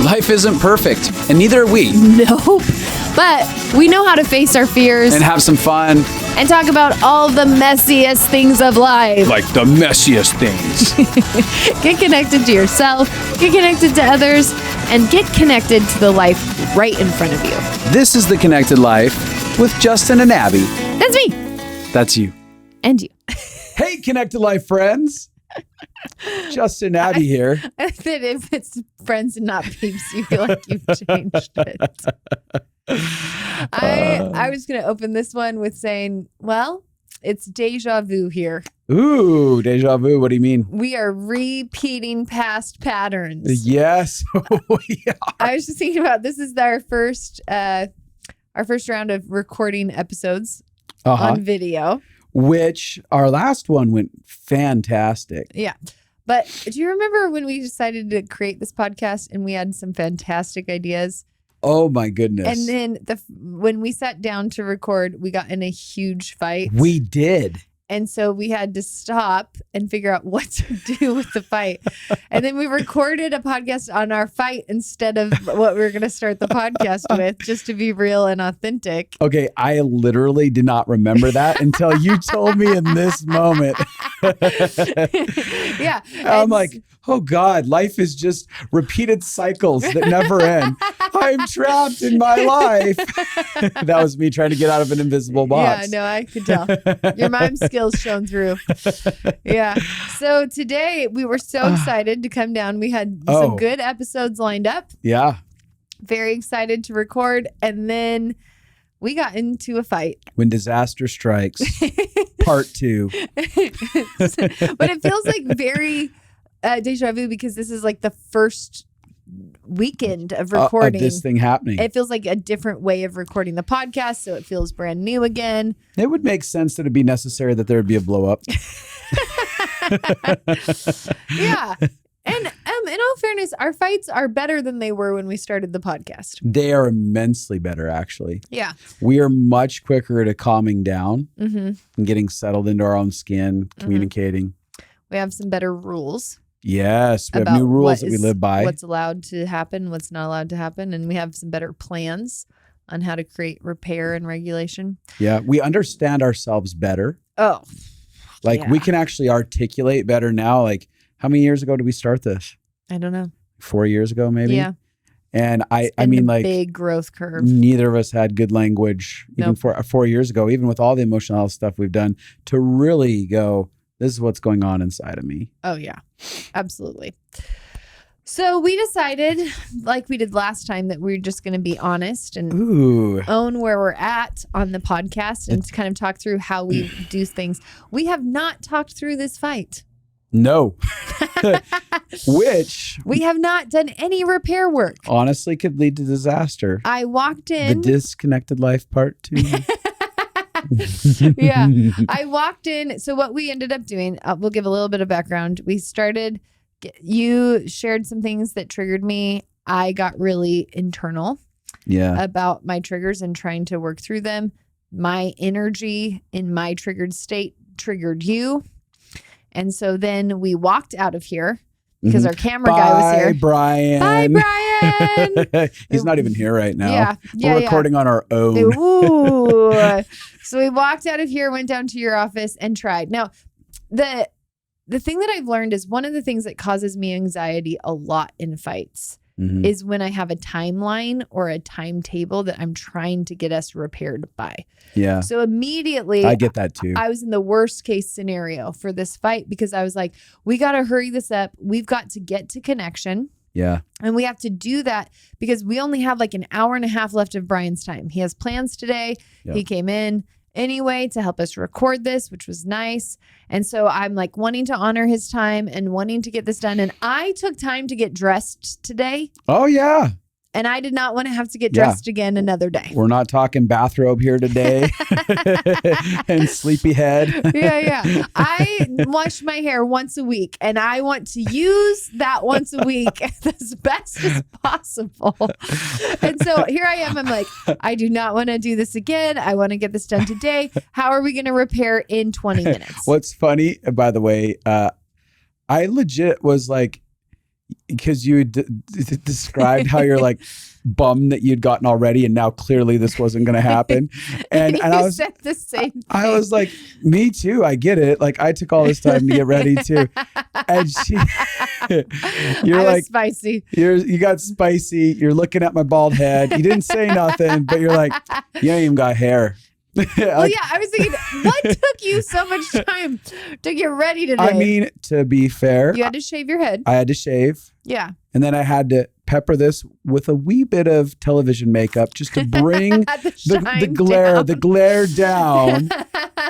Life isn't perfect, and neither are we. Nope. But we know how to face our fears And have some fun, and talk about all the messiest things of life. like the messiest things. Get connected to yourself, get connected to others, and get connected to the life right in front of you. This is The Connected Life with Justin and Abby. That's me. That's you. And you. Hey, Connected Life friends. Justin and Abby here. I said if it's friends and not peeps, you feel like you've changed it. I was going to open this one with saying, well, it's deja vu here. Ooh, deja vu. What do you mean? We are repeating past patterns. Yes. Yeah. I was just thinking about this is our first round of recording episodes on video. Which our last one went fantastic. Yeah. But do you remember when we decided to create this podcast and we had some fantastic ideas? Oh my goodness. And then when we sat down to record, we got in a huge fight. We did. And so we had to stop and figure out what to do with the fight. And then we recorded a podcast on our fight instead of what we were going to start the podcast with, just to be real and authentic. Okay, I literally did not remember that until you told me in this moment. Yeah. I'm like, oh God, life is just repeated cycles that never end. I'm trapped in my life. That was me trying to get out of an invisible box. Yeah, no, I could tell. Your mime skills shone through. Yeah. So today we were so excited to come down. We had some good episodes lined up. Yeah. Very excited to record. And then we got into a fight. When disaster strikes, part 2. But it feels like very deja vu because this is like the first weekend of recording of this thing happening. It feels like a different way of recording the podcast, so it feels brand new again. It would make sense that it'd be necessary that there would be a blow up. Yeah. And in all fairness, our fights are better than they were when we started the podcast. They are immensely better, actually. Yeah. We are much quicker to calming down Mm-hmm. and getting settled into our own skin, communicating. We have some better rules. Yes, we have about new rules what that we is- live by. What's allowed to happen, what's not allowed to happen. And we have some better plans on how to create repair and regulation. Yeah, we understand ourselves better. Oh, Like we can actually articulate better now. Like how many years ago did we start this? I don't know. 4 years ago, maybe? Yeah. And I Been mean, a like big growth curve. neither of us had good language even Nope. for 4 years ago, even with all the emotional health stuff we've done to really go, this is what's going on inside of me. Oh, yeah, absolutely. So we decided, like we did last time, that we're just going to be honest and own where we're at on the podcast and kind of talk through how we do things. We have not talked through this fight. No. Which we have not done any repair work. Honestly could lead to disaster. I walked in. The Disconnected Life part 2. Yeah. I walked in. So what we ended up doing, we'll give a little bit of background. We started, you shared some things that triggered me. I got really internal about my triggers and trying to work through them. My energy in my triggered state triggered you. And so then we walked out of here because our camera guy was here. Brian. Bye, Brian. He's not even here right now. Yeah. We're recording on our own. Ooh. So we walked out of here, went down to your office and tried. Now, the thing that I've learned is one of the things that causes me anxiety a lot in fights is when I have a timeline or a timetable that I'm trying to get us repaired by. Yeah. So immediately, I get that too. I was in the worst case scenario for this fight because I was like, we got to hurry this up. We've got to get to connection. Yeah. And we have to do that because we only have like an hour and a half left of Brian's time. He has plans today. Yeah. He came in anyway to help us record this, which was nice. And so I'm like wanting to honor his time and wanting to get this done. And I took time to get dressed today. Oh, yeah. And I did not want to have to get dressed again another day. We're not talking bathrobe here today and sleepyhead. Yeah. I wash my hair once a week and I want to use that once a week as best as possible. And so here I am. I'm like, I do not want to do this again. I want to get this done today. How are we going to repair in 20 minutes? What's funny, by the way, I legit was like, because you described how you're like bummed that you'd gotten already, and now clearly this wasn't going to happen. And I was said the same thing. I was like, me too. I get it. Like I took all this time to get ready too. And you're like spicy. You got spicy. You're looking at my bald head. You didn't say nothing, but you're like, you ain't even got hair. Well, yeah, I was thinking, what took you so much time to get ready today? I mean, to be fair, you had to shave your head. I had to shave. Yeah. And then I had to pepper this with a wee bit of television makeup just to bring the glare down.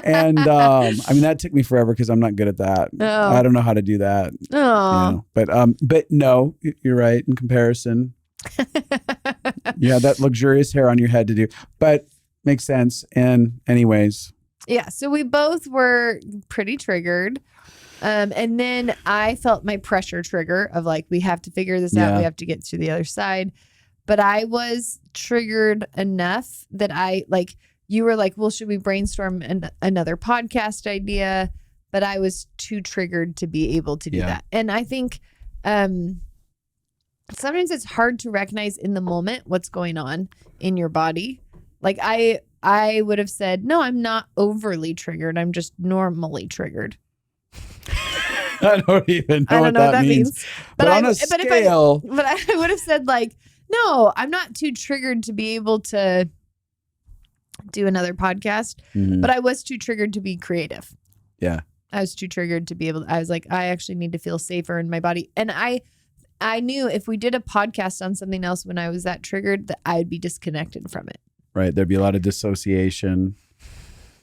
And I mean, that took me forever because I'm not good at that. Oh. I don't know how to do that. Oh. You know? But no, you're right in comparison. Yeah, that luxurious hair on your head to do. But makes sense. And anyways. Yeah. So we both were pretty triggered. And then I felt my pressure trigger of like, we have to figure this out. We have to get to the other side. But I was triggered enough that you were like, well, should we brainstorm another podcast idea? But I was too triggered to be able to do that. And I think sometimes it's hard to recognize in the moment what's going on in your body. Like I would have said, no, I'm not overly triggered. I'm just normally triggered. I don't even know what that means. But on a scale. But I would have said like, no, I'm not too triggered to be able to do another podcast. Mm-hmm. But I was too triggered to be creative. Yeah. I was too triggered to be able to, I was like, I actually need to feel safer in my body. And I knew if we did a podcast on something else when I was that triggered, that I'd be disconnected from it. Right. There'd be a lot of dissociation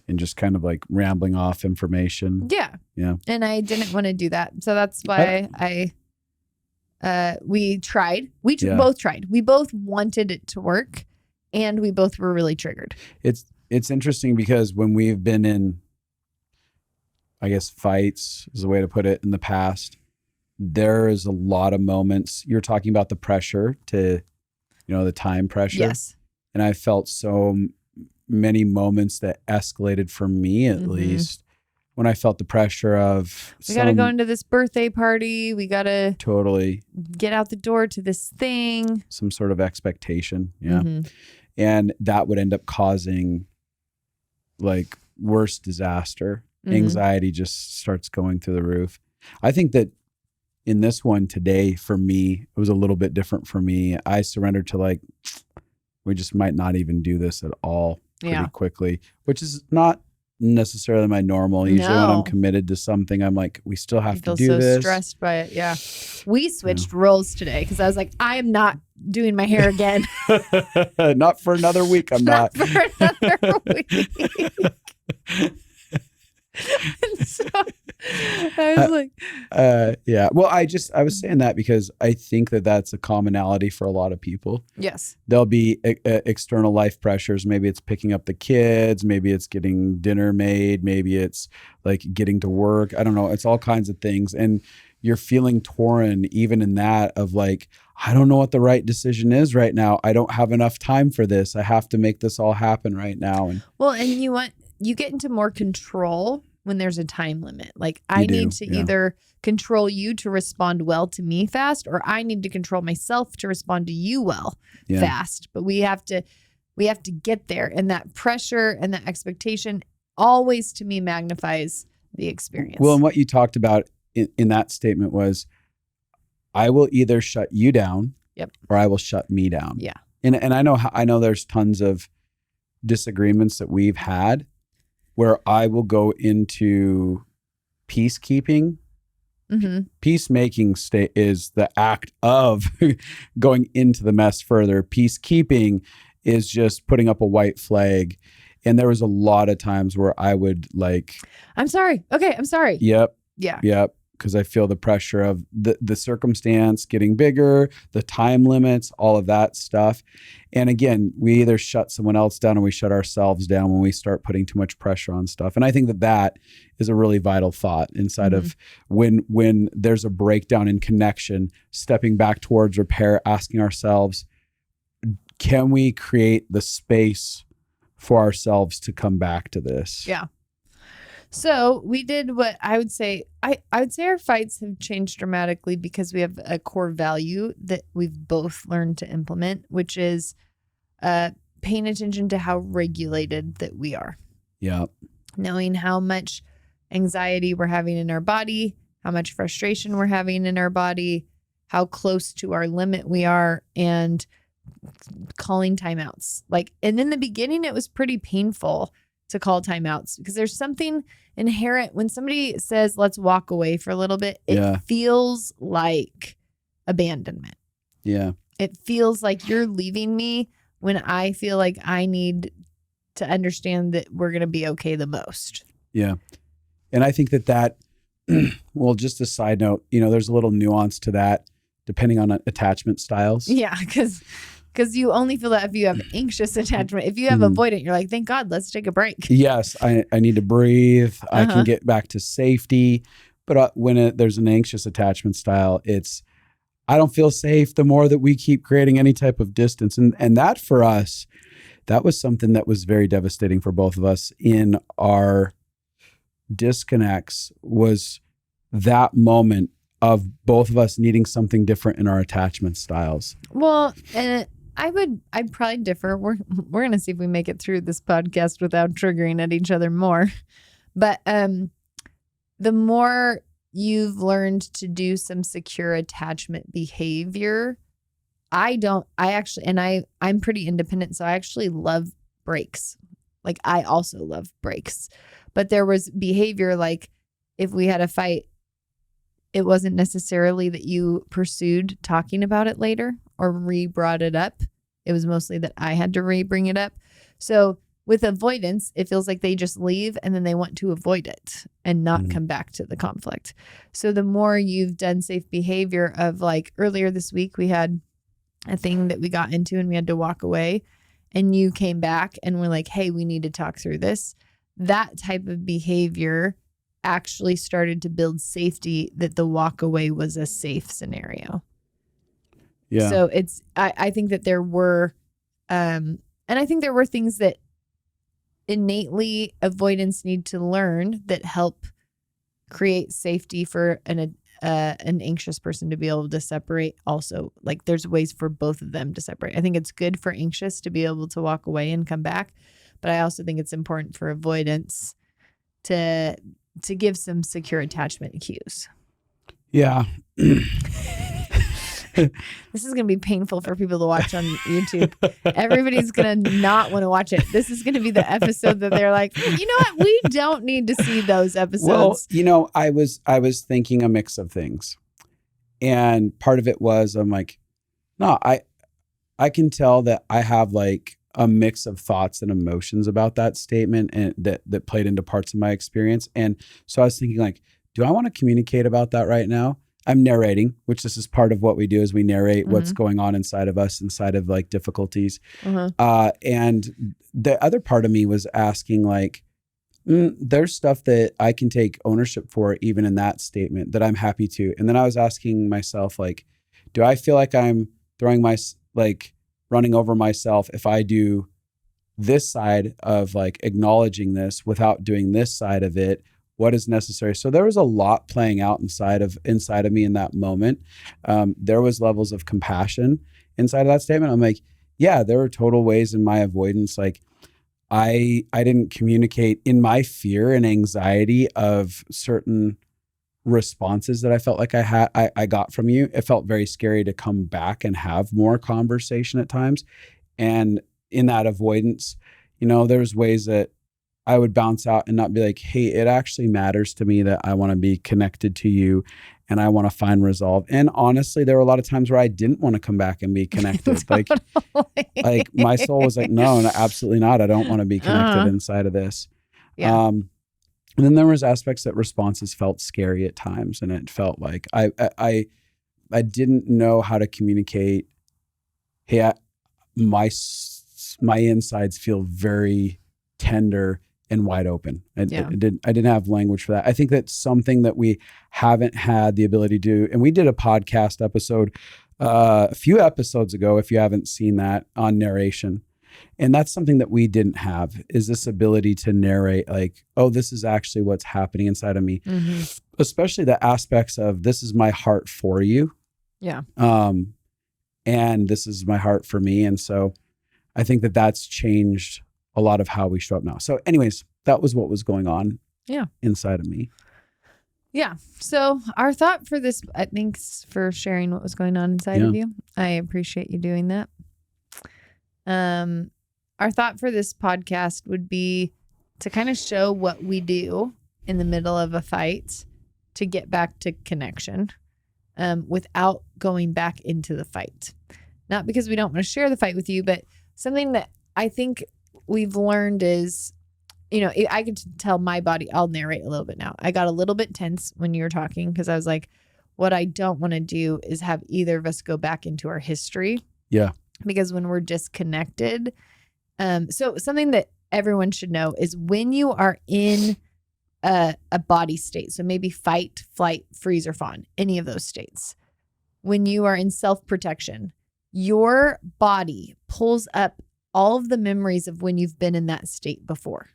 and just kind of like rambling off information. Yeah. Yeah. And I didn't want to do that. So that's why we tried. We both tried. We both wanted it to work and we both were really triggered. It's interesting because when we've been in, I guess, fights is the way to put it in the past, there is a lot of moments. You're talking about the pressure to, the time pressure. Yes. And I felt so many moments that escalated for me, at least, when I felt the pressure of we got to go into this birthday party. We got to totally get out the door to this thing. Some sort of expectation. Yeah. Mm-hmm. And that would end up causing like worse disaster. Mm-hmm. Anxiety just starts going through the roof. I think that in this one today, for me, it was a little bit different for me. I surrendered to like, we just might not even do this at all pretty quickly, which is not necessarily my normal. Usually when I'm committed to something, I'm like, we still have to do this. I feel so stressed by it. Yeah. We switched roles today because I was like, I am not doing my hair again. Not for another week. I'm not. For another week. And so I was like, yeah. Well, I was saying that because I think that that's a commonality for a lot of people. Yes. There'll be external life pressures. Maybe it's picking up the kids. Maybe it's getting dinner made. Maybe it's like getting to work. I don't know. It's all kinds of things. And you're feeling torn even in that of like, I don't know what the right decision is right now. I don't have enough time for this. I have to make this all happen right now. And you get into more control when there's a time limit. Like I need to either control you to respond well to me fast, or I need to control myself to respond to you well fast. But we have to get there. And that pressure and that expectation always to me magnifies the experience. Well, and what you talked about in that statement was, I will either shut you down or I will shut me down. Yeah. And I know there's tons of disagreements that we've had where I will go into peacekeeping. Mm-hmm. Peacemaking state is the act of going into the mess further. Peacekeeping is just putting up a white flag. And there was a lot of times where I would like, I'm sorry. Okay, I'm sorry. Yep. Yeah. Yep. Because I feel the pressure of the circumstance getting bigger, the time limits, all of that stuff. And again, we either shut someone else down or we shut ourselves down when we start putting too much pressure on stuff. And I think that is a really vital thought inside of when there's a breakdown in connection, stepping back towards repair, asking ourselves, can we create the space for ourselves to come back to this? Yeah. So we did what I would say. I would say our fights have changed dramatically because we have a core value that we've both learned to implement, which is paying attention to how regulated that we are. Yeah. Knowing how much anxiety we're having in our body, how much frustration we're having in our body, how close to our limit we are, and calling timeouts. Like, and in the beginning, it was pretty painful to call timeouts because there's something inherent when somebody says, let's walk away for a little bit. It feels like abandonment. Yeah. It feels like you're leaving me when I feel like I need to understand that we're going to be okay the most. Yeah. And I think that, well, just a side note, there's a little nuance to that depending on attachment styles. Yeah. Because you only feel that if you have anxious attachment. If you have avoidant, you're like, thank God, let's take a break. Yes. I need to breathe. I can get back to safety. But when there's an anxious attachment style, I don't feel safe the more that we keep creating any type of distance. And that for us, that was something that was very devastating for both of us in our disconnects, was that moment of both of us needing something different in our attachment styles. Well, and I'd probably differ. We're going to see if we make it through this podcast without triggering at each other more. But the more you've learned to do some secure attachment behavior, I'm pretty independent. So I actually love breaks. Like, I also love breaks. But there was behavior, like if we had a fight, it wasn't necessarily that you pursued talking about it later or re-brought it up. It was mostly that I had to re-bring it up. So with avoidance, it feels like they just leave and then they want to avoid it and not come back to the conflict. So the more you've done safe behavior of, like, earlier this week, we had a thing that we got into and we had to walk away, and you came back and were like, hey, we need to talk through this. That type of behavior actually started to build safety, that the walk away was a safe scenario. Yeah. So I think that there were, and I think there were things that innately avoidance need to learn that help create safety for an anxious person to be able to separate. Also, like, there's ways for both of them to separate. I think it's good for anxious to be able to walk away and come back, but I also think it's important for avoidance to give some secure attachment cues. Yeah. This is going to be painful for people to watch on YouTube. Everybody's going to not want to watch it. This is going to be the episode that they're like, you know what? We don't need to see those episodes. Well, I was thinking a mix of things. And part of it was, I'm like, no, I can tell that I have like a mix of thoughts and emotions about that statement, and that played into parts of my experience. And so I was thinking, like, do I want to communicate about that right now? I'm narrating, which this is part of what we do, is we narrate what's going on inside of us, inside of like difficulties. And the other part of me was asking, like, there's stuff that I can take ownership for even in that statement that I'm happy to. And then I was asking myself, like, do I feel like I'm running over myself if I do this side of like acknowledging this without doing this side of it? What is necessary? So there was a lot playing out inside of me in that moment. There was levels of compassion inside of that statement. I'm like, yeah, there were total ways in my avoidance. Like, I didn't communicate in my fear and anxiety of certain responses that I felt like I got from you. It felt very scary to come back and have more conversation at times. And in that avoidance, there's ways that I would bounce out and not be like, hey, it actually matters to me that I want to be connected to you and I want to find resolve. And honestly, there were a lot of times where I didn't want to come back and be connected. like my soul was like, no, absolutely not. I don't want to be connected inside of this. Yeah. And then there was aspects that responses felt scary at times. And it felt like I didn't know how to communicate. Hey, my insides feel very tender and wide open. I didn't have language for that. I think that's something that we haven't had the ability to do. And we did a podcast episode a few episodes ago, if you haven't seen that, on narration. And that's something that we didn't have, is this ability to narrate like, oh, this is actually what's happening inside of me. Especially the aspects of, this is my heart for you. Yeah. And this is my heart for me. And so I think that that's changed a lot of how we show up now. So anyways, that was what was going on inside of me. Yeah. So our thought for this, thanks for sharing what was going on inside of you. I appreciate you doing that. Our thought for this podcast would be to kind of show what we do in the middle of a fight to get back to connection, without going back into the fight. Not because we don't want to share the fight with you, but something that I think we've learned is, you know, I could tell my body, I'll narrate a little bit now. I got a little bit tense when you were talking because I was like, what I don't want to do is have either of us go back into our history. Yeah. Because when we're disconnected, so something that everyone should know is when you are in a body state, so maybe fight, flight, freeze, or fawn, any of those states, when you are in self-protection, your body pulls up all of the memories of when you've been in that state before.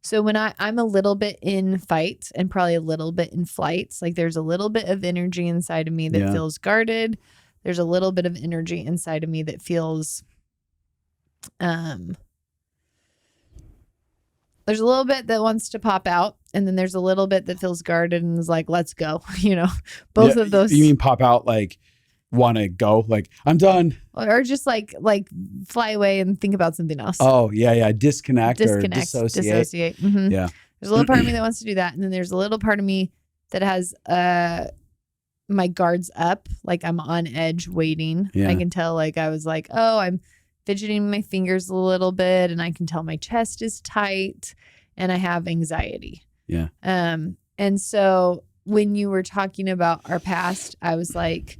So when I'm a little bit in fight and probably a little bit in flight, like there's a little bit of energy inside of me that feels guarded. There's a little bit of energy inside of me that feels, there's a little bit that wants to pop out. And then there's a little bit that feels guarded and is like, let's go, you know, both of those. You mean pop out, like want to go, like I'm done, or just like fly away and think about something else. Oh yeah. Disconnect or dissociate. Mm-hmm. Yeah. There's a little part of me that wants to do that. And then there's a little part of me that has, my guards up, like I'm on edge waiting. I can tell, like I was like, oh, I'm fidgeting my fingers a little bit, and I can tell my chest is tight and I have anxiety. Yeah. And so when you were talking about our past, I was like,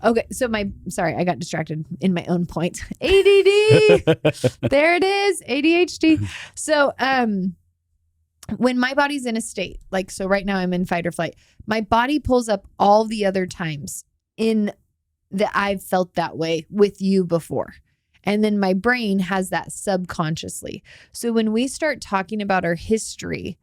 okay, so sorry, I got distracted in my own point. ADD. There it is. ADHD. So, when my body's in a state, like, so right now I'm in fight or flight, my body pulls up all the other times in that I've felt that way with you before. And then my brain has that subconsciously. So when we start talking about our history,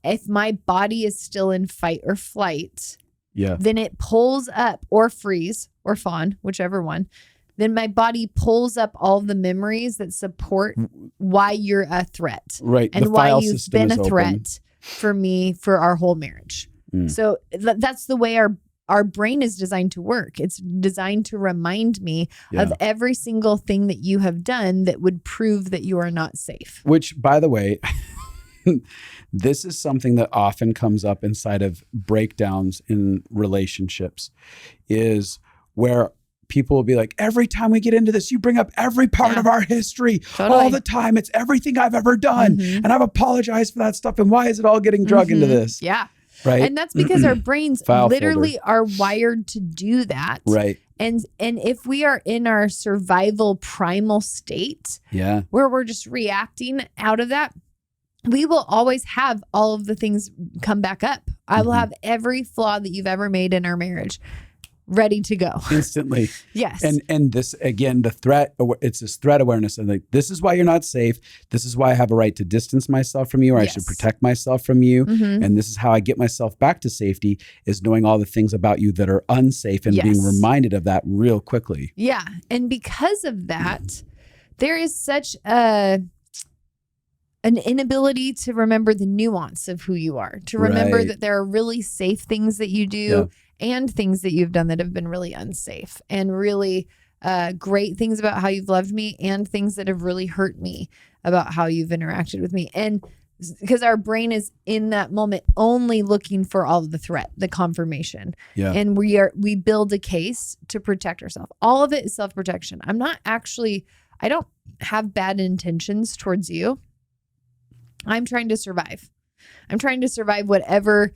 if my body is still in fight or flight, then it pulls up, or freeze or fawn, whichever one. Then my body pulls up all the memories that support why you're a threat. Right. And why you've been a threat for me for our whole marriage. So that's the way our brain is designed to work. It's designed to remind me of every single thing that you have done that would prove that you are not safe. Which, by the way, this is something that often comes up inside of breakdowns in relationships, is where people will be like, every time we get into this, you bring up every part of our history all the time. It's everything I've ever done. And I've apologized for that stuff. And why is it all getting drug into this? Yeah. Right. And that's because our brains literally are wired to do that. Right. And if we are in our survival primal state, where we're just reacting out of that, we will always have all of the things come back up. I will have every flaw that you've ever made in our marriage ready to go instantly. Yes. And this, again, the threat, it's this threat awareness. And like, this is why you're not safe. This is why I have a right to distance myself from you, or I should protect myself from you. And this is how I get myself back to safety, is knowing all the things about you that are unsafe and being reminded of that real quickly. Yeah. And because of that, there is such an inability to remember the nuance of who you are, to remember that there are really safe things that you do and things that you've done that have been really unsafe, and really great things about how you've loved me, and things that have really hurt me about how you've interacted with me. And because our brain is in that moment only looking for all of the threat, the confirmation. And we build a case to protect ourselves. All of it is self-protection. I don't have bad intentions towards you. I'm trying to survive. I'm trying to survive whatever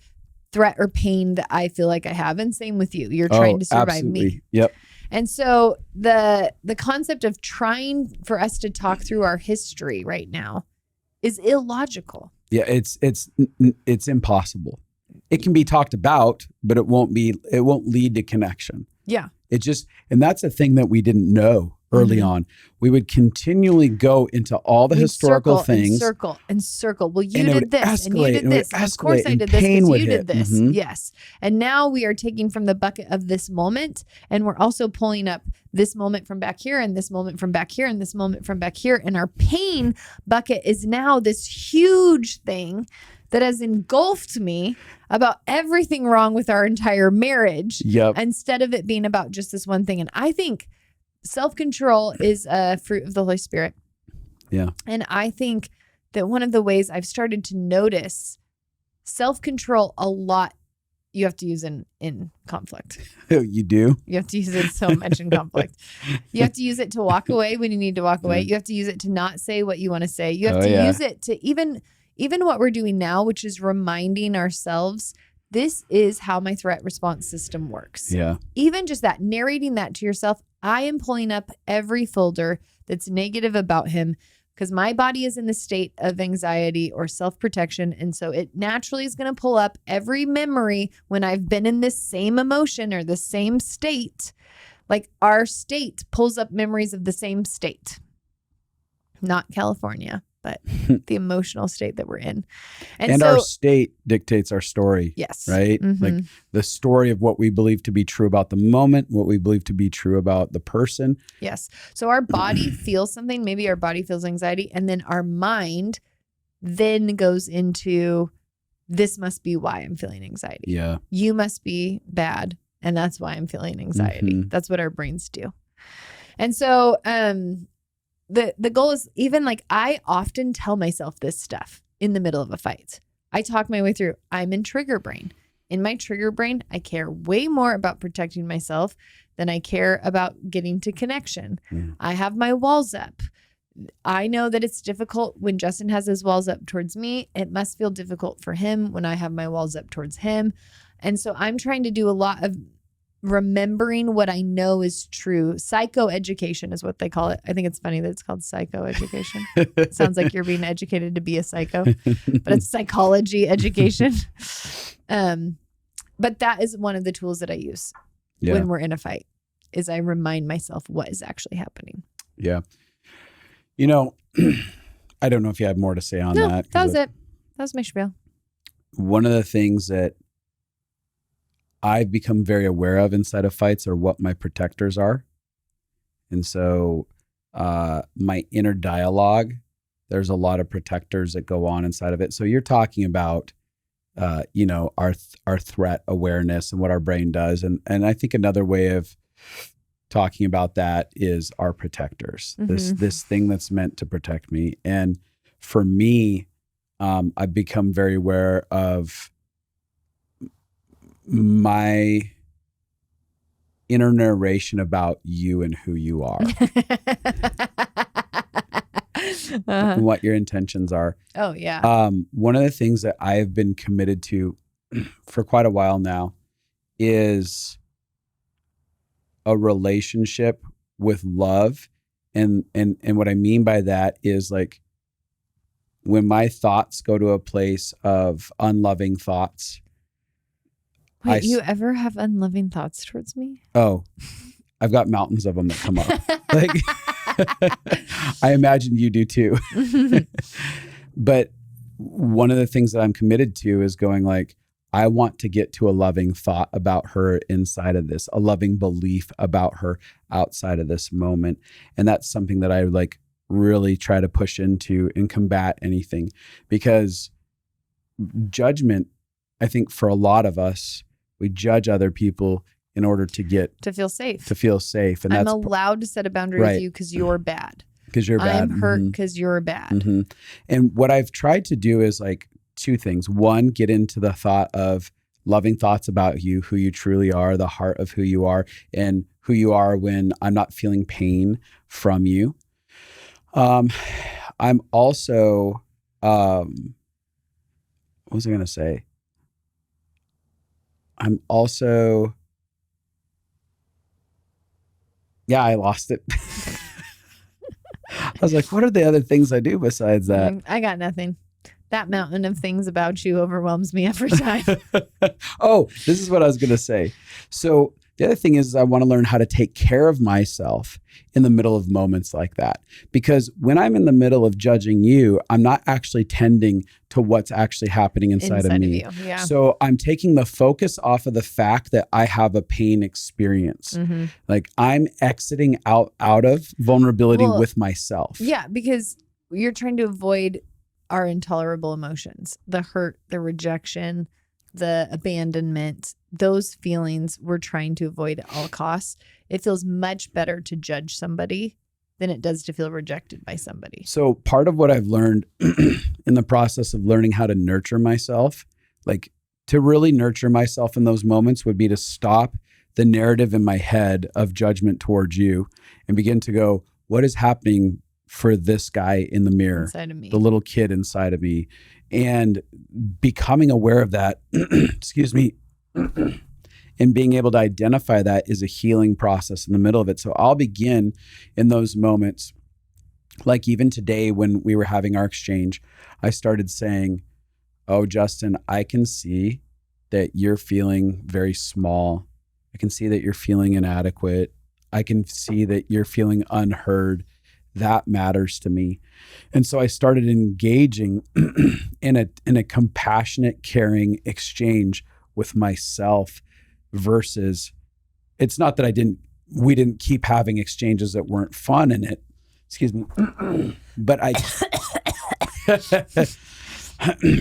threat or pain that I feel like I have. And same with you. You're trying to survive me. Yep. And so the concept of trying for us to talk through our history right now is illogical. Yeah, it's impossible. It can be talked about, but it won't lead to connection. Yeah. And that's a thing that we didn't know. early on. We would continually go into all the historical things. And circle. Well, you did this and you did this. And of course I did this because you did this. Mm-hmm. Yes. And now we are taking from the bucket of this moment, and we're also pulling up this moment from back here and this moment from back here and this moment from back here. And our pain bucket is now this huge thing that has engulfed me about everything wrong with our entire marriage. Yep. Instead of it being about just this one thing. And I think self-control is a fruit of the Holy Spirit. Yeah. And I think that one of the ways I've started to notice self-control a lot, you have to use in conflict. You do? You have to use it so much in conflict. You have to use it to walk away when you need to walk away. You have to use it to not say what you want to say. You have to use it to even what we're doing now, which is reminding ourselves, this is how my threat response system works. Yeah. Even just that, narrating that to yourself, I am pulling up every folder that's negative about him because my body is in the state of anxiety or self-protection. And so it naturally is going to pull up every memory when I've been in this same emotion or the same state. Like our state pulls up memories of the same state, not California, but the emotional state that we're in. And so, our state dictates our story. Yes. Right? Mm-hmm. Like the story of what we believe to be true about the moment, what we believe to be true about the person. Yes. So our body feels something. Maybe our body feels anxiety. And then our mind then goes into, this must be why I'm feeling anxiety. Yeah. You must be bad. And that's why I'm feeling anxiety. Mm-hmm. That's what our brains do. And so, the goal is, even like, I often tell myself this stuff in the middle of a fight. I talk my way through. I'm in trigger brain. In my trigger brain, I care way more about protecting myself than I care about getting to connection. I have my walls up. I know that it's difficult when Justin has his walls up towards me. It must feel difficult for him when I have my walls up towards him. And so I'm trying to do a lot of remembering what I know is true. Psychoeducation is what they call it. I think it's funny that it's called psychoeducation. It sounds like you're being educated to be a psycho, but it's psychology education. But that is one of the tools that I use when we're in a fight, is I remind myself what is actually happening. Yeah. You know, I don't know if you have more to say on that. That was it. That was my spiel. One of the things that I've become very aware of inside of fights are what my protectors are. And so my inner dialogue, there's a lot of protectors that go on inside of it. So you're talking about, our threat awareness and what our brain does. And I think another way of talking about that is our protectors, this thing that's meant to protect me. And for me, I've become very aware of my inner narration about you and who you are. And what your intentions are. Oh, yeah. One of the things that I've been committed to for quite a while now is a relationship with love. And what I mean by that is, like, when my thoughts go to a place of unloving thoughts. Wait, you ever have unloving thoughts towards me? Oh, I've got mountains of them that come up. Like, I imagine you do too. But one of the things that I'm committed to is going, like, I want to get to a loving thought about her inside of this, a loving belief about her outside of this moment. And that's something that I like really try to push into and combat anything, because judgment, I think for a lot of us, we judge other people in order to feel safe. And I'm allowed to set a boundary with you because you're bad. Because you're bad. I'm hurt because you're bad. Mm-hmm. And what I've tried to do is, like, two things. One, get into the thought of loving thoughts about you, who you truly are, the heart of who you are, and who you are when I'm not feeling pain from you. I'm also, what was I going to say? I'm also, I lost it. I was like, what are the other things I do besides that? I got nothing. That mountain of things about you overwhelms me every time. Oh, this is what I was going to say. So The other thing is I want to learn how to take care of myself in the middle of moments like that. Because when I'm in the middle of judging you, I'm not actually tending to what's actually happening inside of me. Yeah. So I'm taking the focus off of the fact that I have a pain experience. Like I'm exiting out of vulnerability with myself. Yeah, because you're trying to avoid our intolerable emotions, the hurt, the rejection, the abandonment, those feelings we're trying to avoid at all costs. It feels much better to judge somebody than it does to feel rejected by somebody. So part of what I've learned in the process of learning how to nurture myself, like to really nurture myself in those moments would be to stop the narrative in my head of judgment towards you and begin to go, what is happening for this guy in the mirror, inside of me, the little kid inside of me, and becoming aware of that, excuse me, and being able to identify that is a healing process in the middle of it. So I'll begin in those moments, like even today when we were having our exchange, I started saying, oh, Justin, I can see that you're feeling very small. I can see that you're feeling inadequate. I can see that you're feeling unheard. That matters to me. And so I started engaging in a compassionate, caring exchange with myself versus it's not that we didn't keep having exchanges that weren't fun in it. Excuse me. But I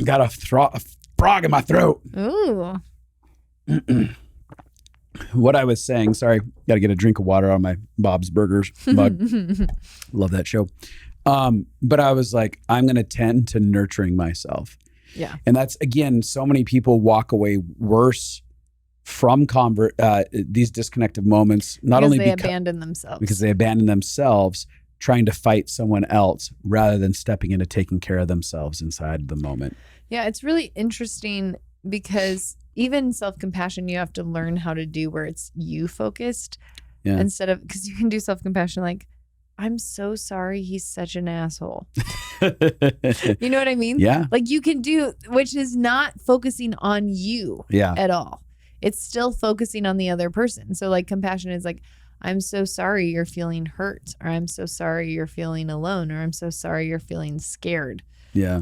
got a frog in my throat. Ooh. What I was saying, sorry, got to get a drink of water on my Bob's Burgers mug. Love that show. But I was like, I'm going to tend to nurturing myself. Yeah. And that's, again, so many people walk away worse from these disconnected moments, not only because they abandon themselves. Because they abandon themselves trying to fight someone else rather than stepping into taking care of themselves inside the moment. Yeah, it's really interesting because even self-compassion, you have to learn how to do where it's you focused instead of, because you can do self-compassion like, I'm so sorry he's such an asshole. You know what I mean? Yeah. Like you can do, which is not focusing on you at all. It's still focusing on the other person. So like compassion is like, I'm so sorry you're feeling hurt, or I'm so sorry you're feeling alone, or I'm so sorry you're feeling scared. Yeah.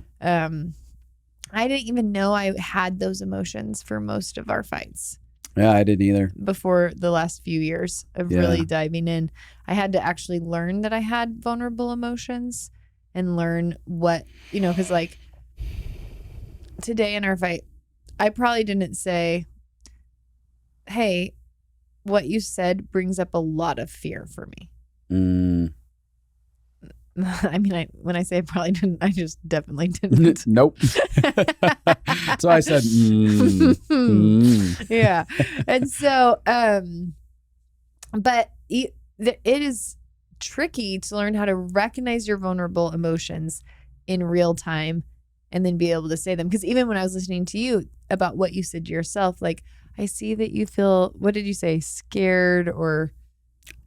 I didn't even know I had those emotions for most of our fights. Yeah, I didn't either. Before the last few years of really diving in, I had to actually learn that I had vulnerable emotions and learn what, because like today in our fight, I probably didn't say, hey, what you said brings up a lot of fear for me. I mean, when I say I probably didn't, I just definitely didn't. Nope. So I said, Yeah. And so, but it is tricky to learn how to recognize your vulnerable emotions in real time and then be able to say them. Because even when I was listening to you about what you said to yourself, like, I see that you feel, what did you say? Scared or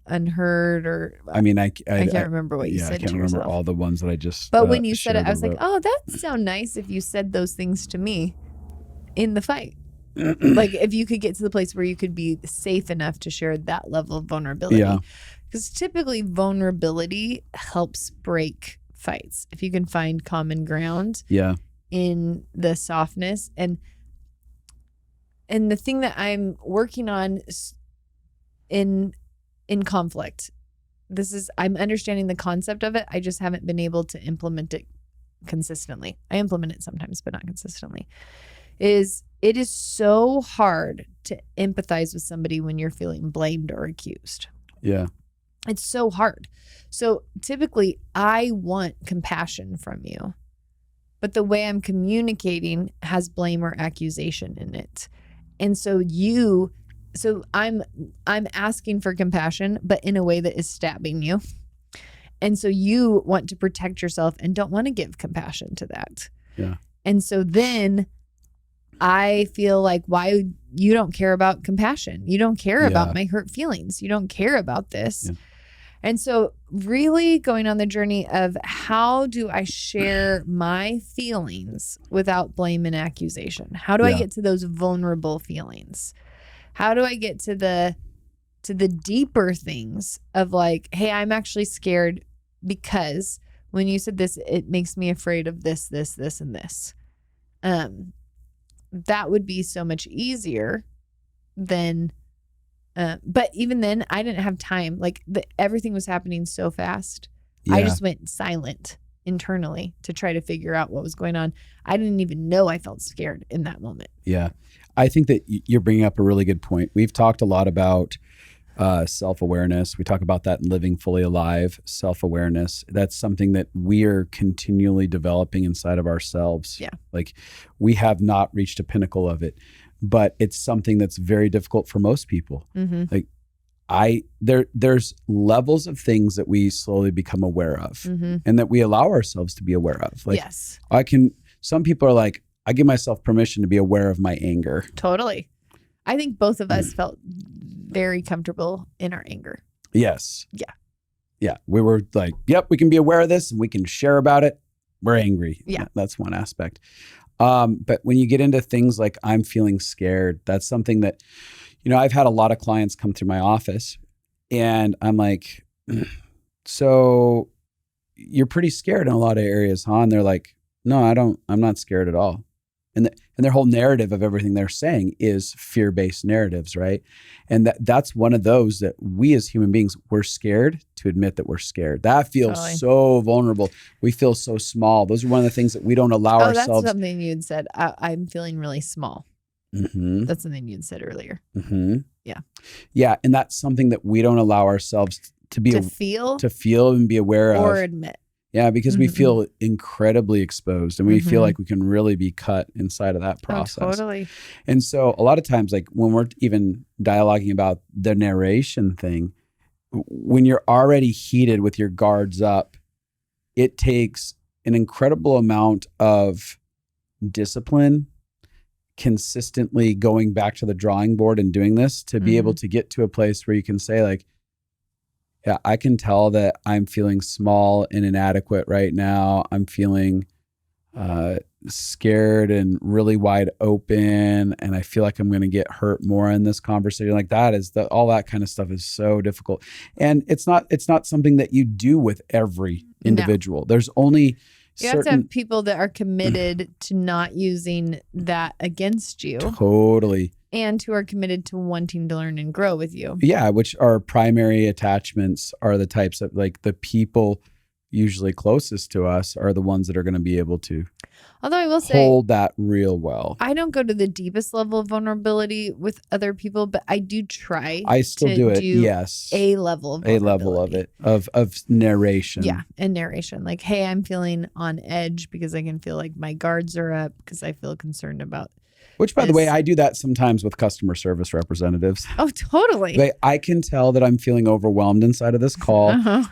unheard, or I mean, I can't remember what you said to yourself. I can't remember all the ones that I just But when you said it, I was like, oh, that sound nice if you said those things to me in the fight. Like if you could get to the place where you could be safe enough to share that level of vulnerability. Yeah. Because typically vulnerability helps break fights. If you can find common ground in the softness. And the thing that I'm working on in conflict, I'm understanding the concept of it. I just haven't been able to implement it consistently. I implement it sometimes, but not consistently. It is so hard to empathize with somebody when you're feeling blamed or accused. Yeah. It's so hard. So typically I want compassion from you, but the way I'm communicating has blame or accusation in it. And so I'm asking for compassion, but in a way that is stabbing you. And so you want to protect yourself and don't want to give compassion to that. Yeah. And so then I feel like, why you don't care about compassion? You don't care about my hurt feelings. You don't care about this. Yeah. And so really going on the journey of how do I share my feelings without blame and accusation? How do I get to those vulnerable feelings? How do I get to the to the deeper things of like, hey, I'm actually scared because when you said this, it makes me afraid of this, and this. That would be so much easier than, but even then I didn't have time. Like everything was happening so fast. I just went silent internally to try to figure out what was going on. I didn't even know I felt scared in that moment. Yeah. I think that you're bringing up a really good point. We've talked a lot about self-awareness. We talk about that in Living Fully Alive, self-awareness. That's something that we are continually developing inside of ourselves. Yeah. Like we have not reached a pinnacle of it, but it's something that's very difficult for most people. Mm-hmm. Like there's levels of things that we slowly become aware of Mm-hmm. and that we allow ourselves to be aware of. Like Yes. some people are like, I give myself permission to be aware of my anger. Totally. I think both of us felt very comfortable in our anger. Yes. Yeah. Yeah. We were like, yep, we can be aware of this and we can share about it. We're angry. Yeah. That's one aspect. But when you get into things like I'm feeling scared, that's something that, I've had a lot of clients come through my office and I'm like, so you're pretty scared in a lot of areas, huh? And they're like, no, I'm not scared at all. And their whole narrative of everything they're saying is fear-based narratives, right? And that's one of those that we as human beings, we're scared to admit that we're scared. That feels so vulnerable. We feel so small. Those are one of the things that we don't allow ourselves. That's something you'd said. I'm feeling really small. Mm-hmm. That's something you'd said earlier. Mm-hmm. Yeah. Yeah. And that's something that we don't allow ourselves to feel and be aware or of. admit. Yeah, because we feel incredibly exposed and we feel like we can really be cut inside of that process. Oh, totally. And so a lot of times, like when we're even dialoguing about the narration thing, when you're already heated with your guards up, it takes an incredible amount of discipline, consistently going back to the drawing board and doing this to be able to get to a place where you can say like, yeah, I can tell that I'm feeling small and inadequate right now. I'm feeling scared and really wide open. And I feel like I'm going to get hurt more in this conversation. Like all that kind of stuff is so difficult. And it's not something that you do with every individual. No. There's only you have to have people that are committed to not using that against you. Totally. And who are committed to wanting to learn and grow with you. Yeah, which our primary attachments are the types of like the people usually closest to us are the ones that are going to be able to Although I will say, hold that real well. I don't go to the deepest level of vulnerability with other people, but I do try. I still do it. Yes. A level of it of narration. Yeah. And narration. Like, hey, I'm feeling on edge because I can feel like my guards are up because I feel concerned about. Which, by the way, I do that sometimes with customer service representatives. Oh, totally. I can tell that I'm feeling overwhelmed inside of this call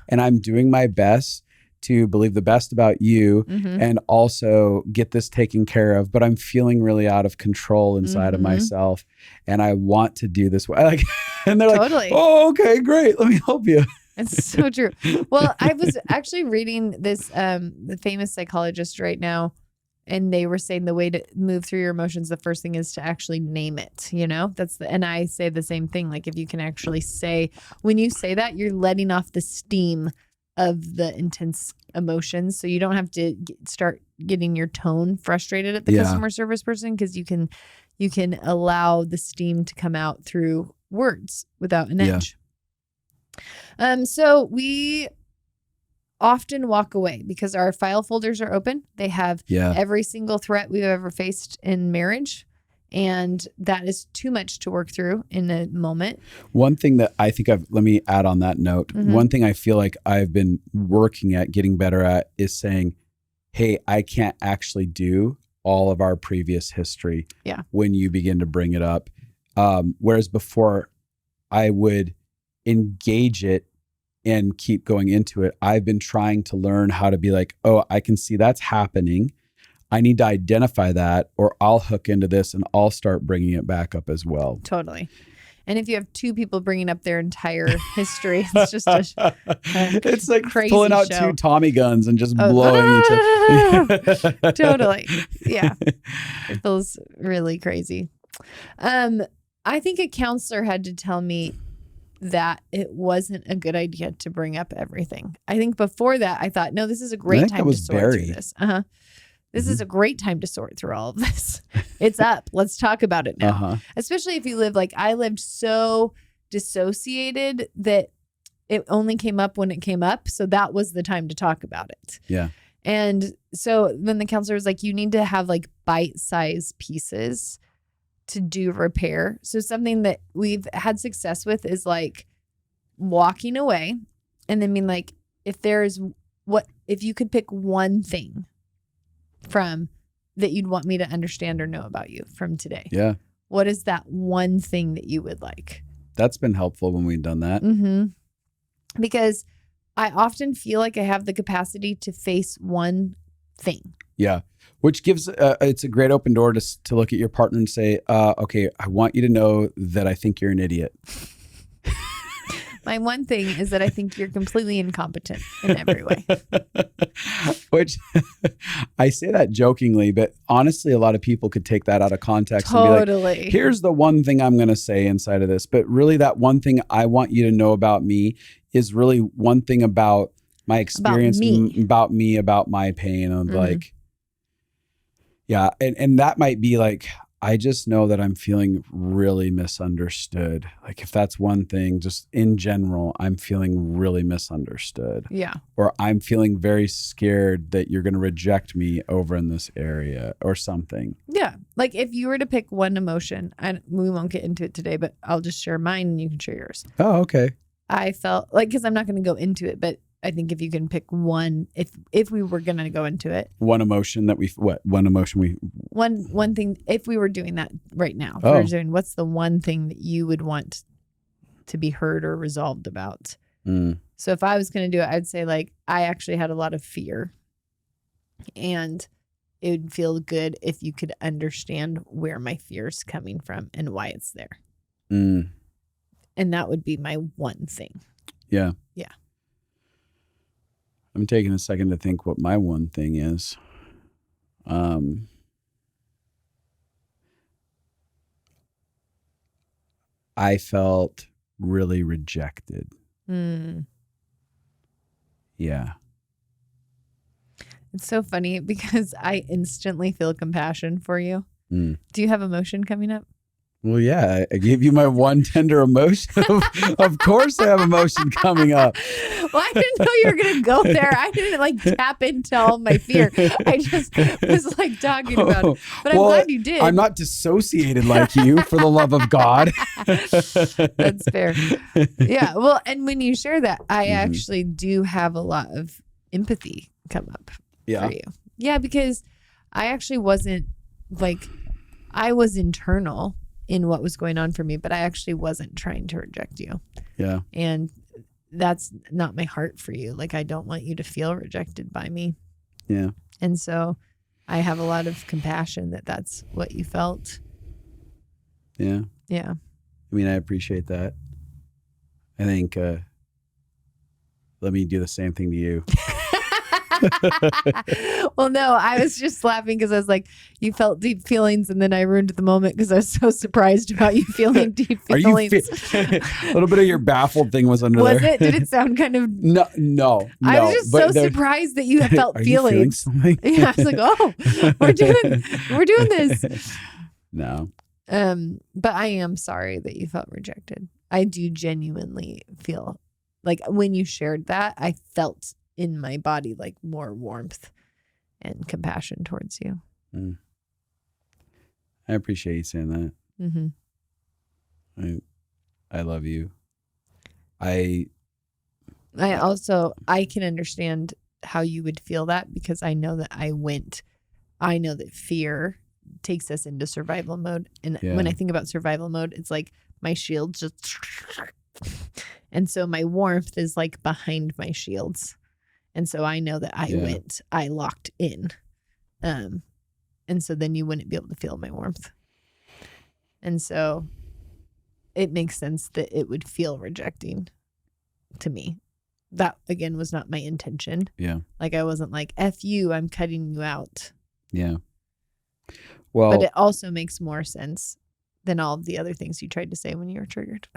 and I'm doing my best to believe the best about you and also get this taken care of. But I'm feeling really out of control inside of myself and I want to do this. And they're like, oh, okay, great. Let me help you. It's so true. Well, I was actually reading this, the famous psychologist right now. And they were saying the way to move through your emotions, the first thing is to actually name it, and I say the same thing. Like if you can actually say, when you say that, you're letting off the steam of the intense emotions. So you don't have to start getting your tone frustrated at the customer service person because you can allow the steam to come out through words without an edge. So we often walk away because our file folders are open. They have every single threat we've ever faced in marriage. And that is too much to work through in a moment. One thing that I think let me add on that note. One thing I feel like I've been working at getting better at is saying, hey, I can't actually do all of our previous history when you begin to bring it up. Whereas before I would engage it and keep going into it. I've been trying to learn how to be like, oh, I can see that's happening. I need to identify that or I'll hook into this and I'll start bringing it back up as well. Totally. And if you have two people bringing up their entire history, it's just it's like crazy pulling out show. two Tommy guns and just blowing each other. Totally. Yeah. It feels really crazy. I think a counselor had to tell me that it wasn't a good idea to bring up everything. I think before that, I thought, no, this is a great time to sort through this. This is a great time to sort through all of this. It's up. Let's talk about it now. Especially if you live like I lived so dissociated that it only came up when it came up. So that was the time to talk about it. Yeah. And so when the counselor was like, you need to have like bite-sized pieces to do repair. So something that we've had success with is like walking away and then being like, if you could pick one thing from that you'd want me to understand or know about you from today. Yeah. What is that one thing that you would like? That's been helpful when we've done that. Because I often feel like I have the capacity to face one thing. Yeah. Which gives, it's a great open door to look at your partner and say, okay, I want you to know that I think you're an idiot. My one thing is that I think you're completely incompetent in every way. Which I say that jokingly, but honestly, a lot of people could take that out of context Totally. and be like, here's the one thing I'm going to say inside of this. But really that one thing I want you to know about me is really one thing about my experience, about me, about my pain. And like, yeah. And that might be like, I just know that I'm feeling really misunderstood. Like if that's one thing, just in general, I'm feeling really misunderstood. Yeah. Or I'm feeling very scared that you're going to reject me over in this area or something. Yeah. Like if you were to pick one emotion, we won't get into it today, but I'll just share mine and you can share yours. Oh, okay. I felt like, because I'm not going to go into it, but I think if you can pick one, if we were going to go into it. One emotion that one thing, if we were doing that right now, what's the one thing that you would want to be heard or resolved about? So if I was going to do it, I'd say like, I actually had a lot of fear and it would feel good if you could understand where my fear is coming from and why it's there. And that would be my one thing. Yeah. Yeah. I'm taking a second to think what my one thing is. I felt really rejected. Yeah. It's so funny because I instantly feel compassion for you. Do you have emotion coming up? Well, yeah, I gave you my one tender emotion. Of course I have emotion coming up. Well, I didn't know you were going to go there. I didn't like tap into all my fear. I just was like talking about it. But I'm glad you did. I'm not dissociated like you, for the love of God. That's fair. Yeah. Well, and when you share that, I actually do have a lot of empathy come up for you. Yeah, because I actually wasn't like, I was internal in what was going on for me, but I actually wasn't trying to reject you. Yeah. And that's not my heart for you. Like, I don't want you to feel rejected by me. Yeah. And so I have a lot of compassion that that's what you felt. Yeah. Yeah. I mean, I appreciate that. I think, let me do the same thing to you. Well, no, I was just laughing because I was like, you felt deep feelings, and then I ruined the moment because I was so surprised about you feeling deep feelings. A little bit of your baffled thing was under there. Was it? Did it sound kind of? No. I was just so surprised that you felt feelings. Yeah, I was like, oh, we're doing this. No. But I am sorry that you felt rejected. I do genuinely feel like when you shared that, I felt in my body like more warmth and compassion towards you. I appreciate you saying that. I love you. I can understand how you would feel that because I know that I know that fear takes us into survival mode. And when I think about survival mode, it's like my shields just, and so my warmth is like behind my shields. And so I know that I locked in. And so then you wouldn't be able to feel my warmth. And so it makes sense that it would feel rejecting to me. That, again, was not my intention. Yeah. Like, I wasn't like, F you, I'm cutting you out. Yeah. Well, but it also makes more sense than all of the other things you tried to say when you were triggered.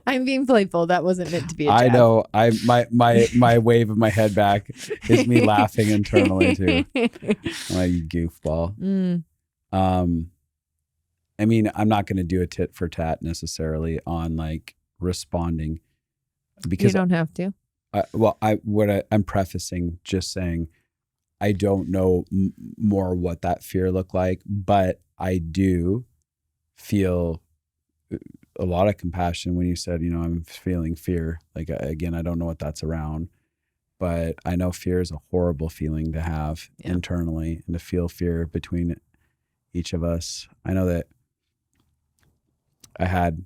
I'm being playful. That wasn't meant to be a jab. I know. My wave of my head back is me laughing internally too. Like, you goofball. I mean, I'm not going to do a tit for tat necessarily on like responding, because you don't have to. I'm prefacing just saying I don't know more what that fear looked like, but I do feel a lot of compassion when you said, I'm feeling fear. Like, again, I don't know what that's around, but I know fear is a horrible feeling to have internally, and to feel fear between each of us. I know that I had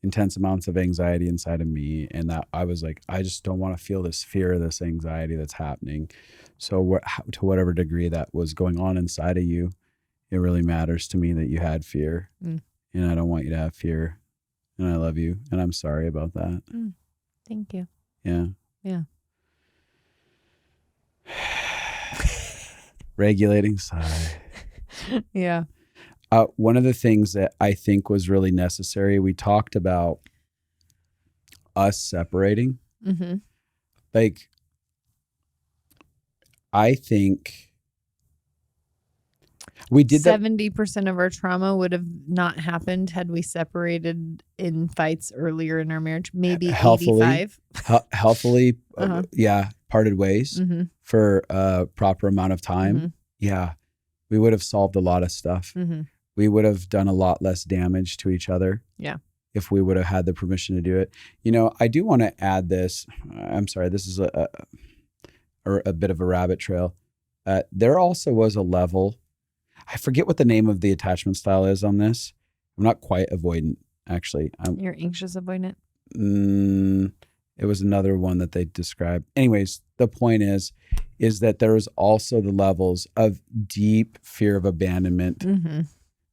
intense amounts of anxiety inside of me, and that I was like, I just don't want to feel this fear, this anxiety that's happening. So to whatever degree that was going on inside of you, it really matters to me that you had fear, and I don't want you to have fear, and I love you, and I'm sorry about that. Thank you. Yeah. Yeah. Regulating sigh. Yeah. One of the things that I think was really necessary, we talked about us separating. Like, I think we did 70% of our trauma would have not happened had we separated in fights earlier in our marriage. Maybe 85. Healthily, parted ways for a proper amount of time. Yeah, we would have solved a lot of stuff. We would have done a lot less damage to each other. Yeah. If we would have had the permission to do it. I do want to add this. I'm sorry, this is a bit of a rabbit trail. There also was a level, I forget what the name of the attachment style is on this. I'm not quite avoidant, actually. You're anxious avoidant? It was another one that they described. Anyways, the point is that there was also the levels of deep fear of abandonment.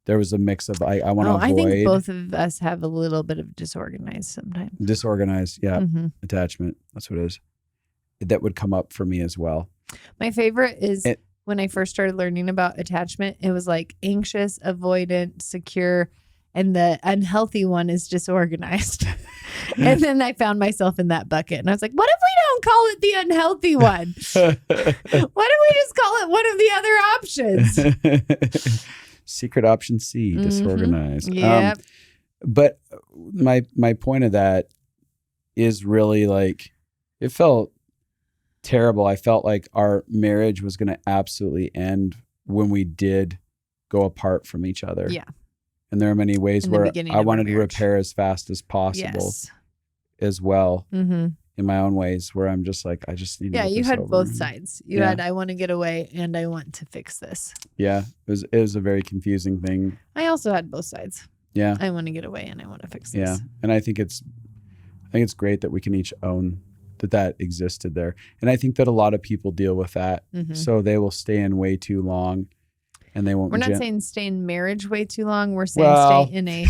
There was a mix of I want to avoid. I think both of us have a little bit of disorganized sometimes. Disorganized, yeah. Attachment, that's what it is. That would come up for me as well. My favorite is when I first started learning about attachment, it was like anxious, avoidant, secure, and the unhealthy one is disorganized. And then I found myself in that bucket, and I was like, what if we don't call it the unhealthy one? What if we just call it one of the other options? Secret option C, disorganized. Yeah. But my point of that is really like, it felt terrible. I felt like our marriage was going to absolutely end when we did go apart from each other. Yeah. And there are many ways where I wanted to repair as fast as possible as well. In my own ways, where I'm just like, I just need to get you this had over. both sides. You had, I want to get away, and I want to fix this. Yeah. It was a very confusing thing. I also had both sides. Yeah. I want to get away, and I want to fix this. Yeah. And I think it's great that we can each own that existed there. And I think that a lot of people deal with that. So they will stay in way too long, and they won't. We're not saying stay in marriage way too long. We're saying stay in a.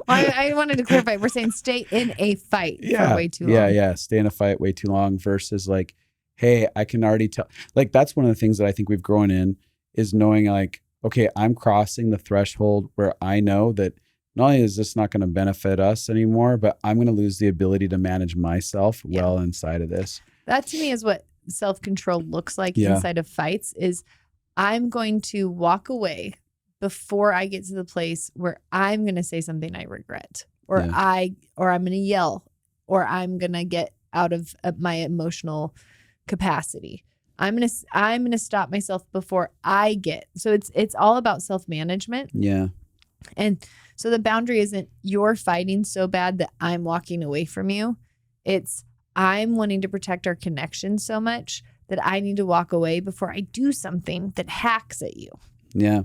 I wanted to clarify. We're saying stay in a fight for way too long. Yeah. Stay in a fight way too long versus like, hey, I can already tell. Like, that's one of the things that I think we've grown in, is knowing like, okay, I'm crossing the threshold where I know that not only is this not going to benefit us anymore, but I'm going to lose the ability to manage myself well inside of this. That to me is what self-control looks like inside of fights, is I'm going to walk away before I get to the place where I'm going to say something I regret, or I'm going to yell, or I'm going to get out of my emotional capacity. I'm going to stop myself before I get. So it's all about self-management. Yeah. And so the boundary isn't you're fighting so bad that I'm walking away from you. It's I'm wanting to protect our connection so much that I need to walk away before I do something that hacks at you. Yeah.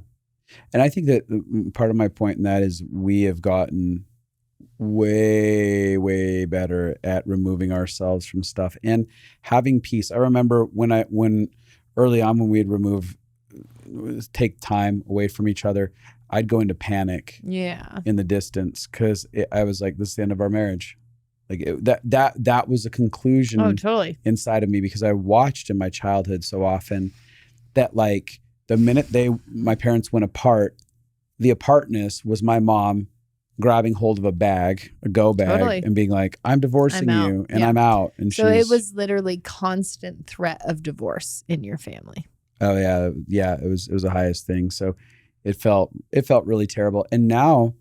And I think that part of my point in that is we have gotten way, way better at removing ourselves from stuff and having peace. I remember when early on, when we'd take time away from each other, I'd go into panic in the distance, because I was like, this is the end of our marriage. Like that was a conclusion inside of me, because I watched in my childhood so often that like the minute my parents went apart, the apartness was my mom grabbing hold of a go bag, and being like, I'm divorcing you and I'm out. And so it was literally constant threat of divorce in your family. Oh yeah. Yeah. It was the highest thing. So it felt really terrible. And now,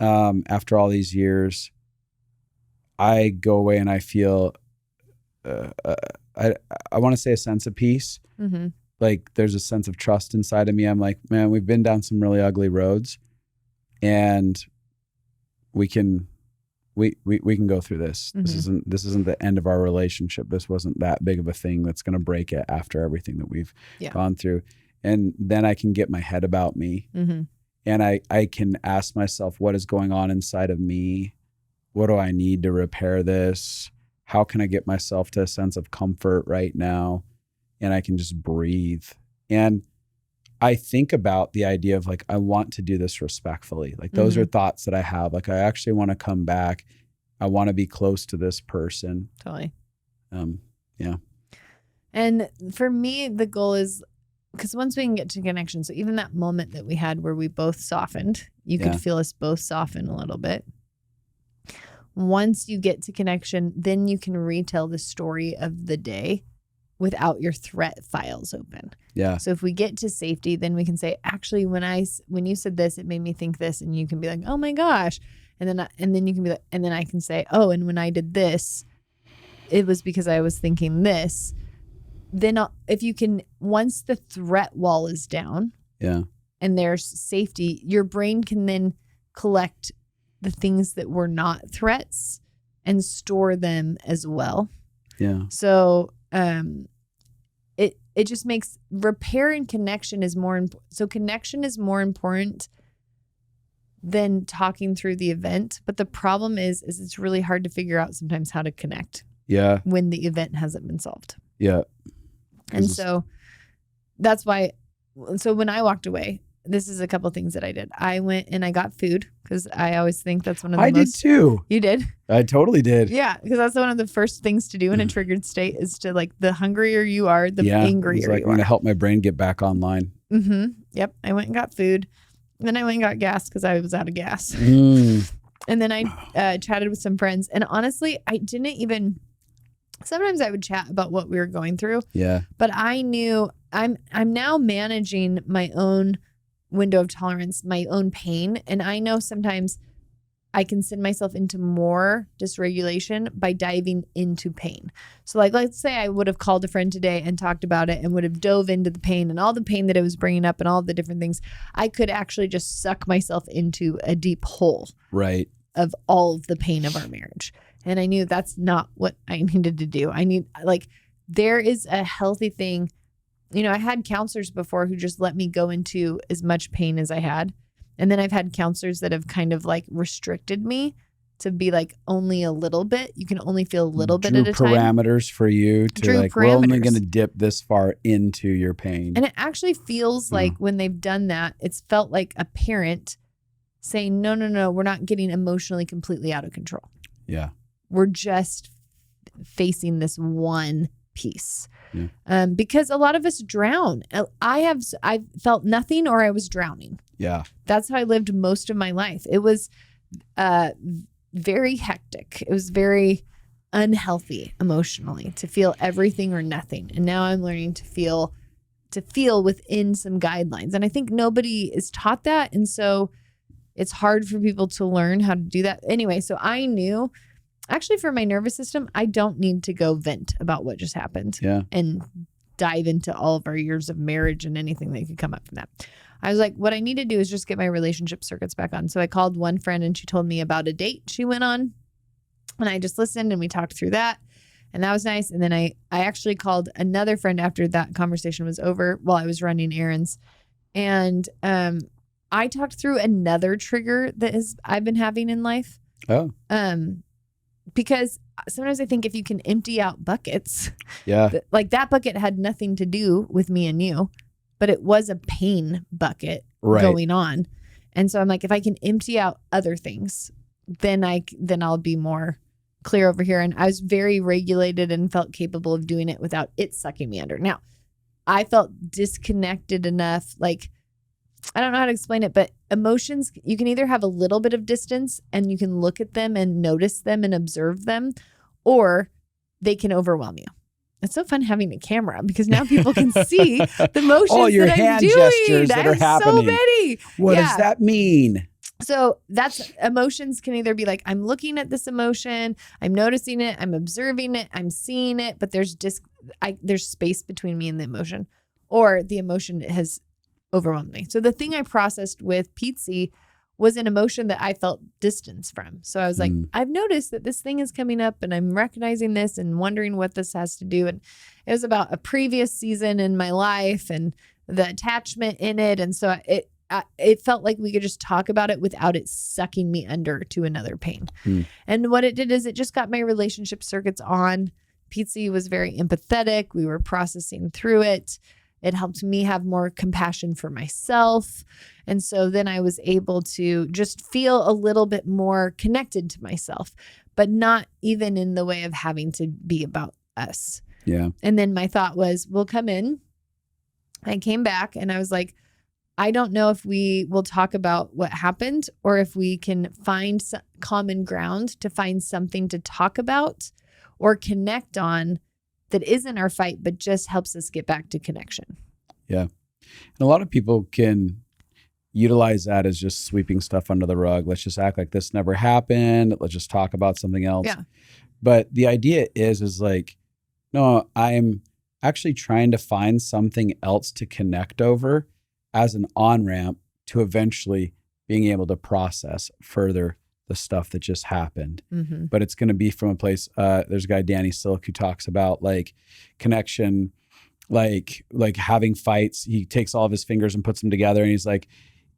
after all these years, I go away and I feel, I want to say a sense of peace. Mm-hmm. Like there's a sense of trust inside of me. I'm like, man, we've been down some really ugly roads, and we can go through this. Mm-hmm. This isn't the end of our relationship. This wasn't that big of a thing that's going to break it after everything that we've gone through. And then I can get my head about me, mm-hmm. and I can ask myself, what is going on inside of me? What do I need to repair this? How can I get myself to a sense of comfort right now? And I can just breathe. And I think about the idea of like, I want to do this respectfully. Like those mm-hmm. are thoughts that I have. Like I actually want to come back. I want to be close to this person. Totally. Yeah. And for me, the goal is, because once we can get to connection, so even that moment that we had where we both softened, you could feel us both soften a little bit. Once you get to connection, then you can retell the story of the day without your threat files open. Yeah. So if we get to safety, then we can say, actually, when you said this, it made me think this, and you can be like, oh my gosh. And then you can be like, and then I can say, oh, and when I did this, it was because I was thinking this. Then if you can, once the threat wall is down, and there's safety, your brain can then collect the things that were not threats and store them as well. Yeah. So it just makes repair and connection is more important. So connection is more important than talking through the event. But the problem is it's really hard to figure out sometimes how to connect. Yeah. When the event hasn't been solved. Yeah. And so that's why. So when I walked away, this is a couple of things that I did. I went and I got food, because I always think that's one of the I did too. You did? I totally did. Yeah, because that's one of the first things to do in a triggered state is to, like, the hungrier you are, the angrier like, you I'm are. going to help my brain get back online. Mm-hmm. Yep. I went and got food. Then I went and got gas because I was out of gas. Mm. And then I chatted with some friends. And honestly, I didn't even... Sometimes I would chat about what we were going through. Yeah. But I knew I'm now managing my own window of tolerance, my own pain. And I know sometimes I can send myself into more dysregulation by diving into pain. So like, let's say I would have called a friend today and talked about it and would have dove into the pain and all the pain that it was bringing up and all the different things. I could actually just suck myself into a deep hole. Right. Of all of the pain of our marriage. And I knew that's not what I needed to do. There is a healthy thing. You know, I had counselors before who just let me go into as much pain as I had. And then I've had counselors that have kind of like restricted me to be like only a little bit. You can only feel a little bit at a time. Parameters for you to like, we're only going to dip this far into your pain. And it actually feels like when they've done that, it's felt like a parent saying, no, we're not getting emotionally completely out of control. Yeah. We're just facing this one piece. Yeah. Because a lot of us drown. I felt nothing or I was drowning. Yeah. That's how I lived most of my life. It was very hectic. It was very unhealthy emotionally to feel everything or nothing. And now I'm learning to feel within some guidelines. And I think nobody is taught that. And so it's hard for people to learn how to do that. Anyway, so I knew actually for my nervous system, I don't need to go vent about what just happened and dive into all of our years of marriage and anything that could come up from that. I was like, what I need to do is just get my relationship circuits back on. So I called one friend and she told me about a date she went on. And I just listened and we talked through that. And that was nice. And then I actually called another friend after that conversation was over while I was running errands. And I talked through another trigger that I've been having in life. Oh. Because sometimes I think if you can empty out buckets, like that bucket had nothing to do with me and you, but it was a pain bucket going on. And so I'm like, if I can empty out other things, then I'll be more clear over here. And I was very regulated and felt capable of doing it without it sucking me under. Now, I felt disconnected enough. Like I don't know how to explain it, but emotions, you can either have a little bit of distance and you can look at them and notice them and observe them, or they can overwhelm you. It's so fun having a camera because now people can see the motions all your that I'm hand doing. gestures that are happening. So many. What does that mean? So that's emotions can either be like, I'm looking at this emotion, I'm noticing it, I'm observing it, I'm seeing it, but there's space between me and the emotion, or the emotion has overwhelmed me. So the thing I processed with Pizzi was an emotion that I felt distance from. So I was like, I've noticed that this thing is coming up and I'm recognizing this and wondering what this has to do. And it was about a previous season in my life and the attachment in it. And so it felt like we could just talk about it without it sucking me under to another pain. And what it did is it just got my relationship circuits on. Pizzi was very empathetic. We were processing through it. It helped me have more compassion for myself. And so then I was able to just feel a little bit more connected to myself, but not even in the way of having to be about us. Yeah. And then my thought was, we'll come in. I came back and I was like, I don't know if we will talk about what happened or if we can find some common ground to find something to talk about or connect on that isn't our fight, but just helps us get back to connection. Yeah. And a lot of people can utilize that as just sweeping stuff under the rug. Let's just act like this never happened. Let's just talk about something else. Yeah. But the idea is like, no, I'm actually trying to find something else to connect over as an on-ramp to eventually being able to process further the stuff that just happened. But it's going to be from a place, there's a guy, Danny Silk, who talks about like connection, like having fights. He takes all of his fingers and puts them together. And he's like,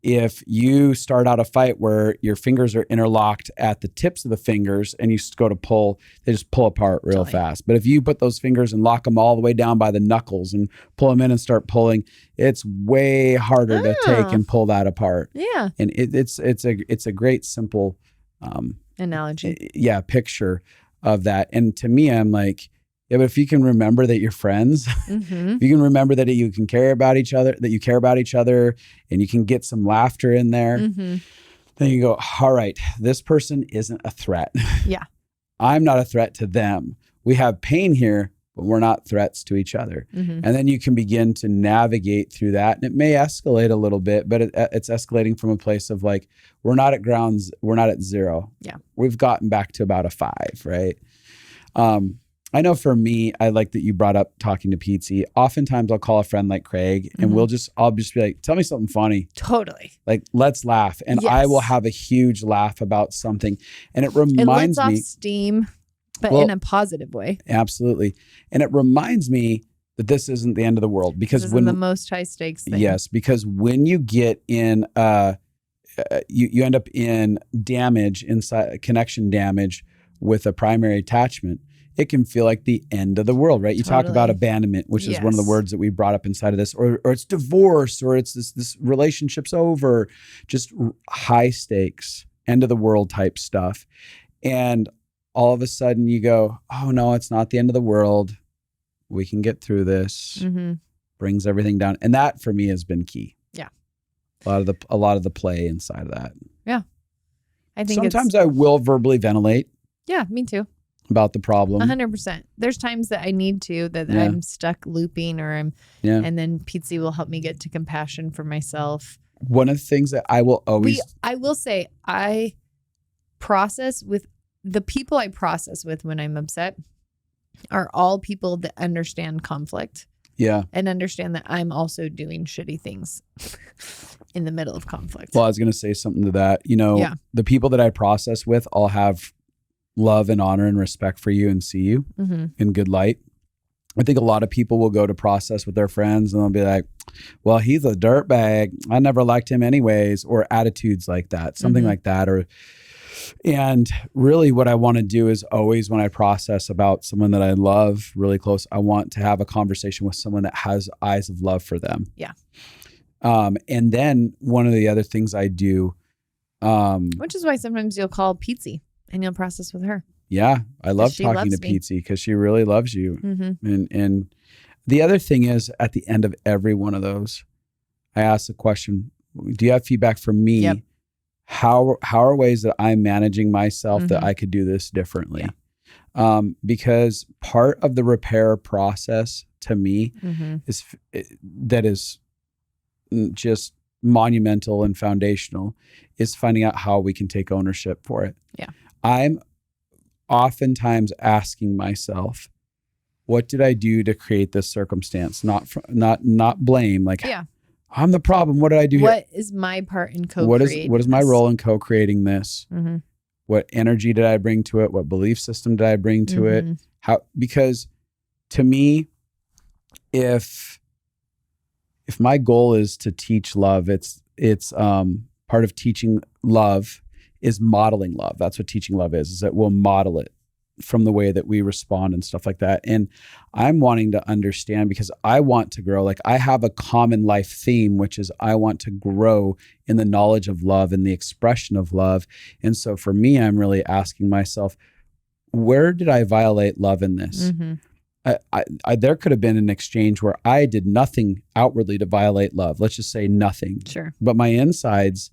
if you start out a fight where your fingers are interlocked at the tips of the fingers and you go to pull, they just pull apart real fast. But if you put those fingers and lock them all the way down by the knuckles and pull them in and start pulling, it's way harder to take and pull that apart. Yeah. And it's a great, simple analogy. Yeah, picture of that. And to me, I'm like, yeah, but if you can remember that you're friends, if you can remember that you can care about each other, that you care about each other, and you can get some laughter in there, then you go, all right, this person isn't a threat. Yeah. I'm not a threat to them. We have pain here, but we're not threats to each other. And then you can begin to navigate through that. And it may escalate a little bit, but it's escalating from a place of like, we're not at grounds, we're not at 0. Yeah. We've gotten back to about a 5, right? I know for me, I like that you brought up talking to Pizzi. Oftentimes I'll call a friend like Craig and I'll just be like, tell me something funny. Totally. Like, let's laugh. And I will have a huge laugh about something. And it reminds me. It lets off steam, but in a positive way. Absolutely. And it reminds me that this isn't the end of the world, because when the most high stakes thing. Yes, because when you get in, you end up in damage, inside connection damage with a primary attachment. It can feel like the end of the world, right? You talk about abandonment, which is one of the words that we brought up inside of this, or it's divorce, or it's this relationship's over, just high stakes, end of the world type stuff. And all of a sudden you go, oh no, it's not the end of the world. We can get through this. Brings everything down. And that for me has been key. Yeah. A lot of the play inside of that. Yeah. I think sometimes I will verbally ventilate. Yeah, me too. About the problem. 100%. There's times that I need to, that I'm stuck looping and then Pizzi will help me get to compassion for myself. One of the things that I will always... I will say, I process with the people I process with when I'm upset are all people that understand conflict. Yeah. And understand that I'm also doing shitty things in the middle of conflict. Well, I was going to say something to that. You know, the people that I process with all have love and honor and respect for you and see you in good light. I think a lot of people will go to process with their friends and they'll be like, well, he's a dirtbag. I never liked him anyways, or attitudes like that, something like that. And really what I want to do is always, when I process about someone that I love really close, I want to have a conversation with someone that has eyes of love for them. Yeah. And then one of the other things I do, which is why sometimes you'll call Pizzi and you'll process with her. Yeah. I love talking to Pizzi because she really loves you. And the other thing is, at the end of every one of those, I ask the question, Do you have feedback for me? Yep. How are ways that I'm managing myself that I could do this differently? Because part of the repair process to me is just monumental and foundational is finding out how we can take ownership for it. Yeah. I'm oftentimes asking myself, what did I do to create this circumstance? Not blame. Like, I'm the problem. What did I do here? What is my part in co-creating? What is my role in co-creating this? What energy did I bring to it? What belief system did I bring to it? Because to me, if my goal is to teach love, it's part of teaching love is modeling love. That's what teaching love is that we'll model it from the way that we respond and stuff like that. And I'm wanting to understand because I want to grow. Like I have a common life theme, which is I want to grow in the knowledge of love and the expression of love. And so for me, I'm really asking myself, where did I violate love in this? There could have been an exchange where I did nothing outwardly to violate love. Let's just say nothing. Sure. But my insides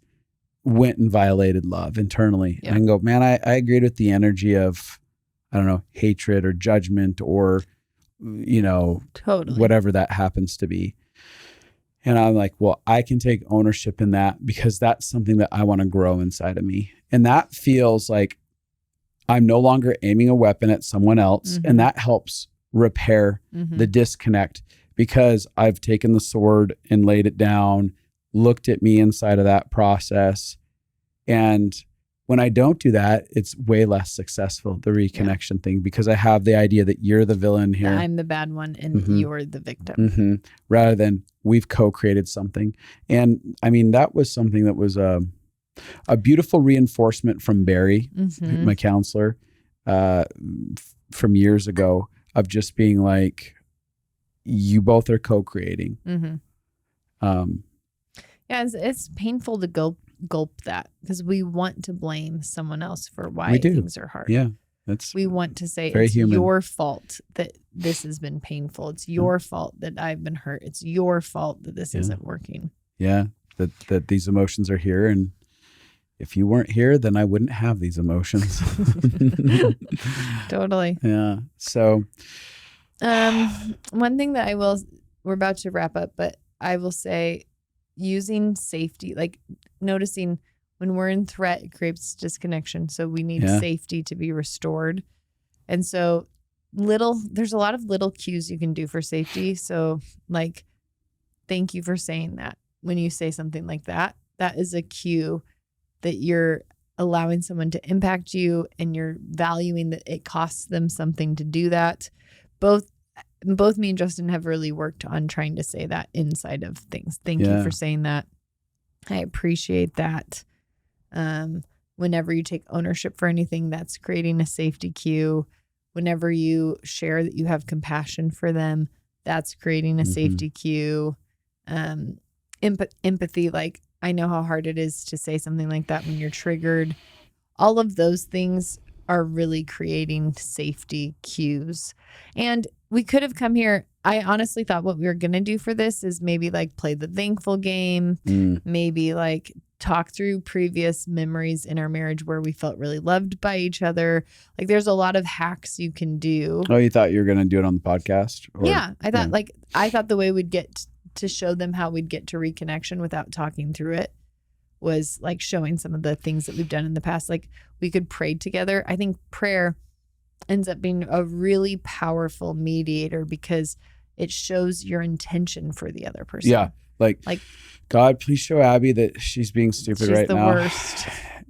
went and violated love internally. And I can go, man, I agreed with the energy of, I don't know, hatred or judgment or, whatever that happens to be. And I'm like, well, I can take ownership in that because that's something that I want to grow inside of me. And that feels like I'm no longer aiming a weapon at someone else. And that helps repair the disconnect because I've taken the sword and laid it down, looked at me inside of that process. And when I don't do that, it's way less successful, the reconnection thing, because I have the idea that you're the villain here. I'm the bad one and you're the victim. Rather than we've co-created something. And I mean, that was something that was a beautiful reinforcement from Barry, my counselor, from years ago of just being like, you both are co-creating. It's painful to gulp that because we want to blame someone else for why things are hard. We want to say it's your fault that this has been painful. It's your fault that I've been hurt. It's your fault that this isn't working. That these emotions are here, and if you weren't here, then I wouldn't have these emotions. Totally. So one thing that we're about to wrap up, but I will say, using safety, like noticing when we're in threat, it creates disconnection. So we need safety to be restored. And so there's a lot of little cues you can do for safety. So like, thank you for saying that. When you say something like that, that is a cue that you're allowing someone to impact you and you're valuing that it costs them something to do that. Both me and Justin have really worked on trying to say that inside of things. Thank you for saying that. I appreciate that. Whenever you take ownership for anything, that's creating a safety cue. Whenever you share that you have compassion for them, that's creating a safety cue. Empathy, like I know how hard it is to say something like that when you're triggered. All of those things are really creating safety cues. And we could have come here. I honestly thought what we were going to do for this is maybe like play the thankful game, maybe like talk through previous memories in our marriage where we felt really loved by each other. Like there's a lot of hacks you can do. Oh, you thought you were going to do it on the podcast? I thought the way we'd get to show them how we'd get to reconnection without talking through it was like showing some of the things that we've done in the past. Like we could pray together. I think prayer ends up being a really powerful mediator because it shows your intention for the other person. Yeah. Like God, please show Abby that she's being stupid right now. She's the worst.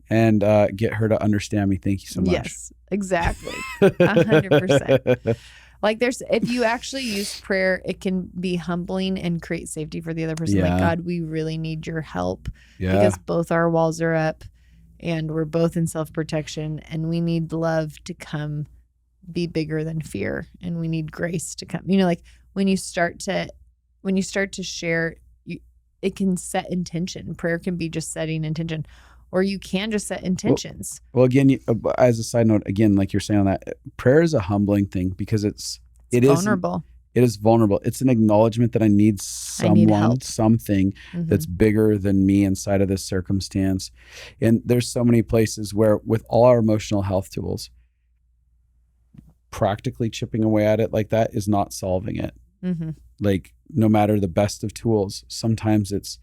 And get her to understand me. Thank you so much. Yes, exactly. 100%. Like if you actually use prayer, it can be humbling and create safety for the other person. Like, God, we really need your help because both our walls are up and we're both in self-protection and we need love to come be bigger than fear. And we need grace to come, like when you start to share, it can set intention. Prayer can be just setting intention, or you can just set intentions. Well, again, as a side note, again, like you're saying on that, prayer is a humbling thing because it's vulnerable. It is vulnerable. It's an acknowledgement that I need someone, something that's bigger than me inside of this circumstance. And there's so many places where with all our emotional health tools, practically chipping away at it like that is not solving it. Like no matter the best of tools, sometimes it's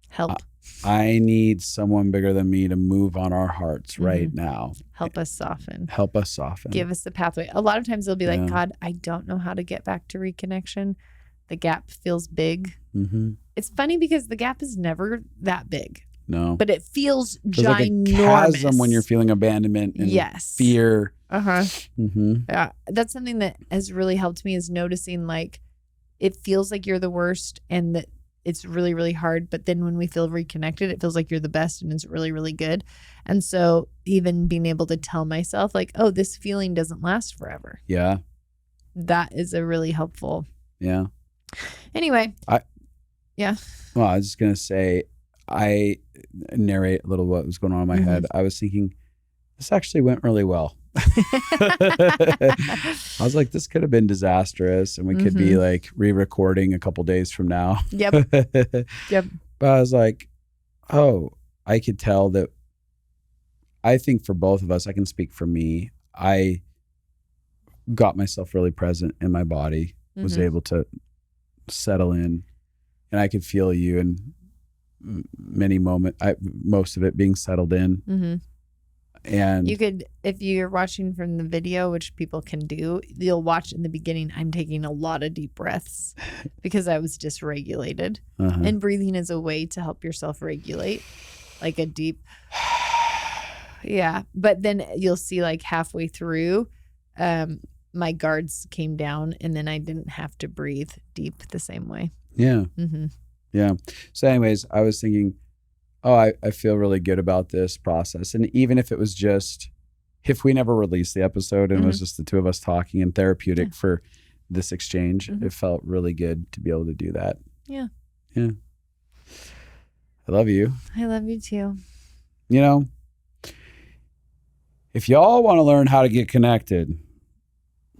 help. I need someone bigger than me to move on our hearts right now. Help us soften. Help us soften. Give us the pathway. A lot of times they'll be like, God, I don't know how to get back to reconnection. The gap feels big. It's funny because the gap is never that big. No. But it feels ginormous. Like a chasm when you're feeling abandonment and fear. Yeah. That's something that has really helped me is noticing like it feels like you're the worst and that it's really, really hard. But then when we feel reconnected, it feels like you're the best and it's really, really good. And so even being able to tell myself like, oh, this feeling doesn't last forever. Yeah. That is a really helpful. Yeah. Anyway. Well, I was just going to say, I narrate a little what was going on in my head. I was thinking, this actually went really well. I was like, this could have been disastrous and we could be like re-recording a couple days from now. Yep. But I was like, oh, I could tell that I think for both of us, I can speak for me. I got myself really present in my body, was able to settle in, and I could feel you in many moments, most of it being settled in. And you could, if you're watching from the video, which people can do, you'll watch in the beginning, I'm taking a lot of deep breaths because I was dysregulated. And breathing is a way to help yourself regulate, like a deep, But then you'll see like halfway through, my guards came down and then I didn't have to breathe deep the same way. Yeah. So anyways, I was thinking, oh, I feel really good about this process. And even if it was just, if we never released the episode and it was just the two of us talking and therapeutic for this exchange, it felt really good to be able to do that. Yeah. I love you. I love you too. You know, if y'all want to learn how to get connected,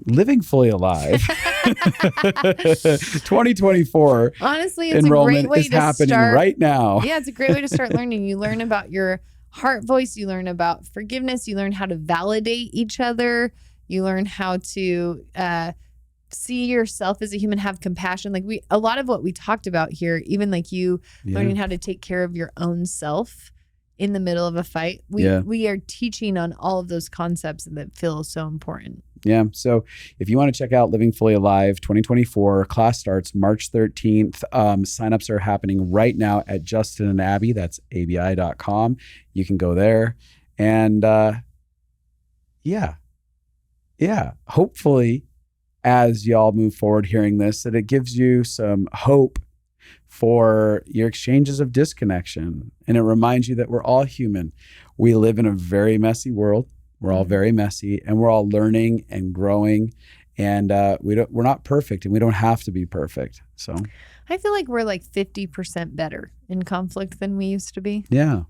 Living Fully Alive 2024 honestly, it's enrollment a great way is to happening start right now. Yeah, it's a great way to start learning. You learn about your heart voice, you learn about forgiveness, you learn how to validate each other, you learn how to see yourself as a human, have compassion. Like a lot of what we talked about here, even like you learning how to take care of your own self in the middle of a fight. We are teaching on all of those concepts that feel so important. Yeah. So if you want to check out Living Fully Alive 2024, class starts March 13th. Signups are happening right now at Justin and Abi. That's abi.com. You can go there. And hopefully as y'all move forward hearing this, that it gives you some hope for your exchanges of disconnection. And it reminds you that we're all human. We live in a very messy world. We're all very messy and we're all learning and growing, and we're not perfect and we don't have to be perfect. So I feel like we're like 50% better in conflict than we used to be. Yeah.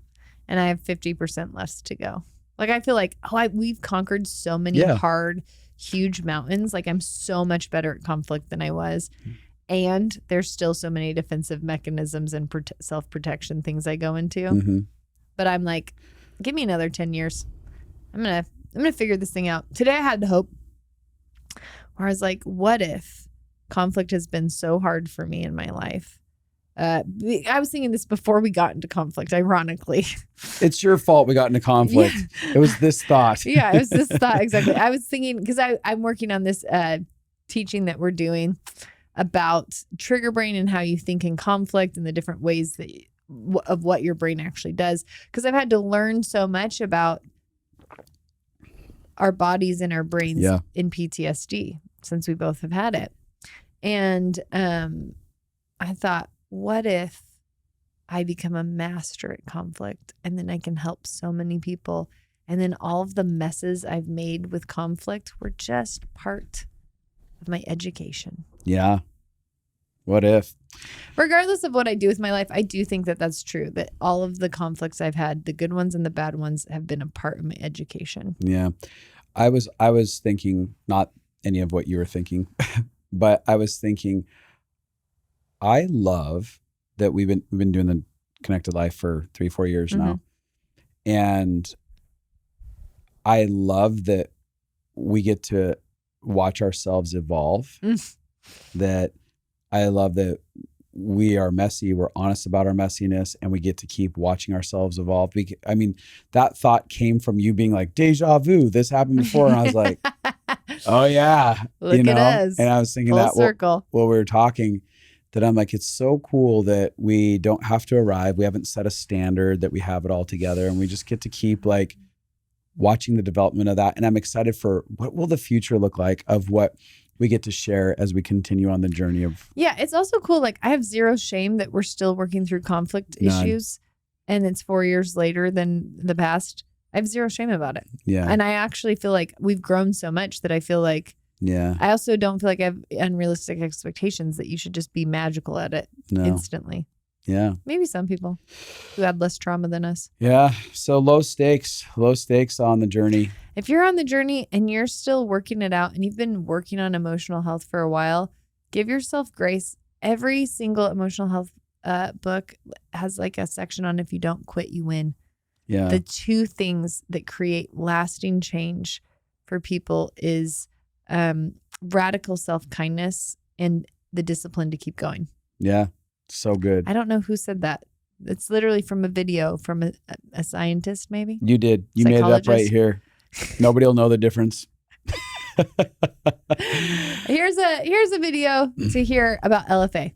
And I have 50% less to go. Like I feel like we've conquered so many hard, huge mountains. Like I'm so much better at conflict than I was. And there's still so many defensive mechanisms and self-protection things I go into. But I'm like, give me another 10 years. I'm gonna figure this thing out. Today I had hope where I was like, what if conflict has been so hard for me in my life? I was thinking this before we got into conflict, ironically. It's your fault we got into conflict. It was this thought. It was this thought, exactly. I was thinking, because I'm working on this teaching that we're doing about trigger brain and how you think in conflict and the different ways of what your brain actually does. Because I've had to learn so much about our bodies and our brains in PTSD since we both have had it. And I thought, what if I become a master at conflict and then I can help so many people, and then all of the messes I've made with conflict were just part of my education. Yeah. What if? Regardless of what I do with my life, I do think that that's true, that all of the conflicts I've had, the good ones and the bad ones, have been a part of my education. Yeah. I was thinking not any of what you were thinking, But I was thinking, I love that we've been doing the Connected Life for 3-4 years now. And I love that we get to watch ourselves evolve. That I love that we are messy, we're honest about our messiness, and we get to keep watching ourselves evolve. I mean, that thought came from you being like, deja vu, this happened before. And I was like, oh yeah. Look at us. And I was thinking Full that circle. while we were talking, that I'm like, it's so cool that we don't have to arrive. We haven't set a standard, that we have it all together, and we just get to keep like watching the development of that. And I'm excited for what will the future look like of what we get to share as we continue on the journey of. Yeah, it's also cool. Like, I have zero shame that we're still working through conflict issues, and it's 4 years later than the past. I have zero shame about it. Yeah. And I actually feel like we've grown so much that I feel like, I also don't feel like I have unrealistic expectations that you should just be magical at it instantly. Yeah. Maybe some people who had less trauma than us. Yeah. So low stakes on the journey. If you're on the journey and you're still working it out and you've been working on emotional health for a while, give yourself grace. Every single emotional health book has like a section on if you don't quit, you win. Yeah. The two things that create lasting change for people is radical self-kindness and the discipline to keep going. Yeah. So good. I don't know who said that. It's literally from a video from a scientist, maybe. You did. You made it up right here. Nobody will know the difference. Here's a video to hear about LFA.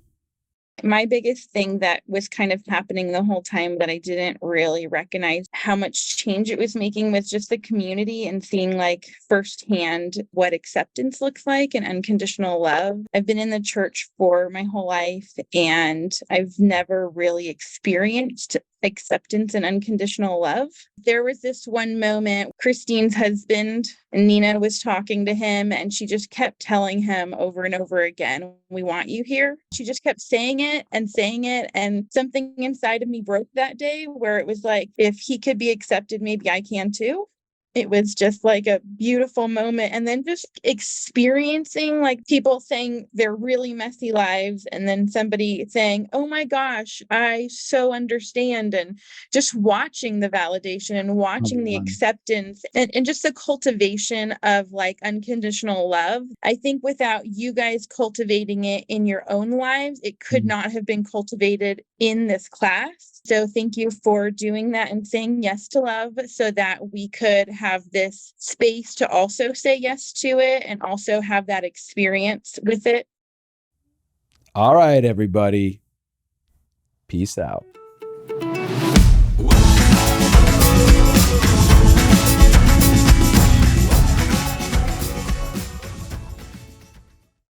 My biggest thing that was kind of happening the whole time that I didn't really recognize how much change it was making was just the community and seeing like firsthand what acceptance looks like and unconditional love. I've been in the church for my whole life and I've never really experienced acceptance and unconditional love. There was this one moment, Christine's husband, Nina, was talking to him and she just kept telling him over and over again, "We want you here." She just kept saying it. And something inside of me broke that day where it was like, if he could be accepted, maybe I can too. It was just like a beautiful moment. And then just experiencing like people saying their really messy lives and then somebody saying, "Oh my gosh, I so understand." And just watching the validation and watching the acceptance and just the cultivation of like unconditional love. I think without you guys cultivating it in your own lives, it could not have been cultivated in this class. So thank you for doing that and saying yes to love so that we could have this space to also say yes to it and also have that experience with it. All right, everybody. Peace out.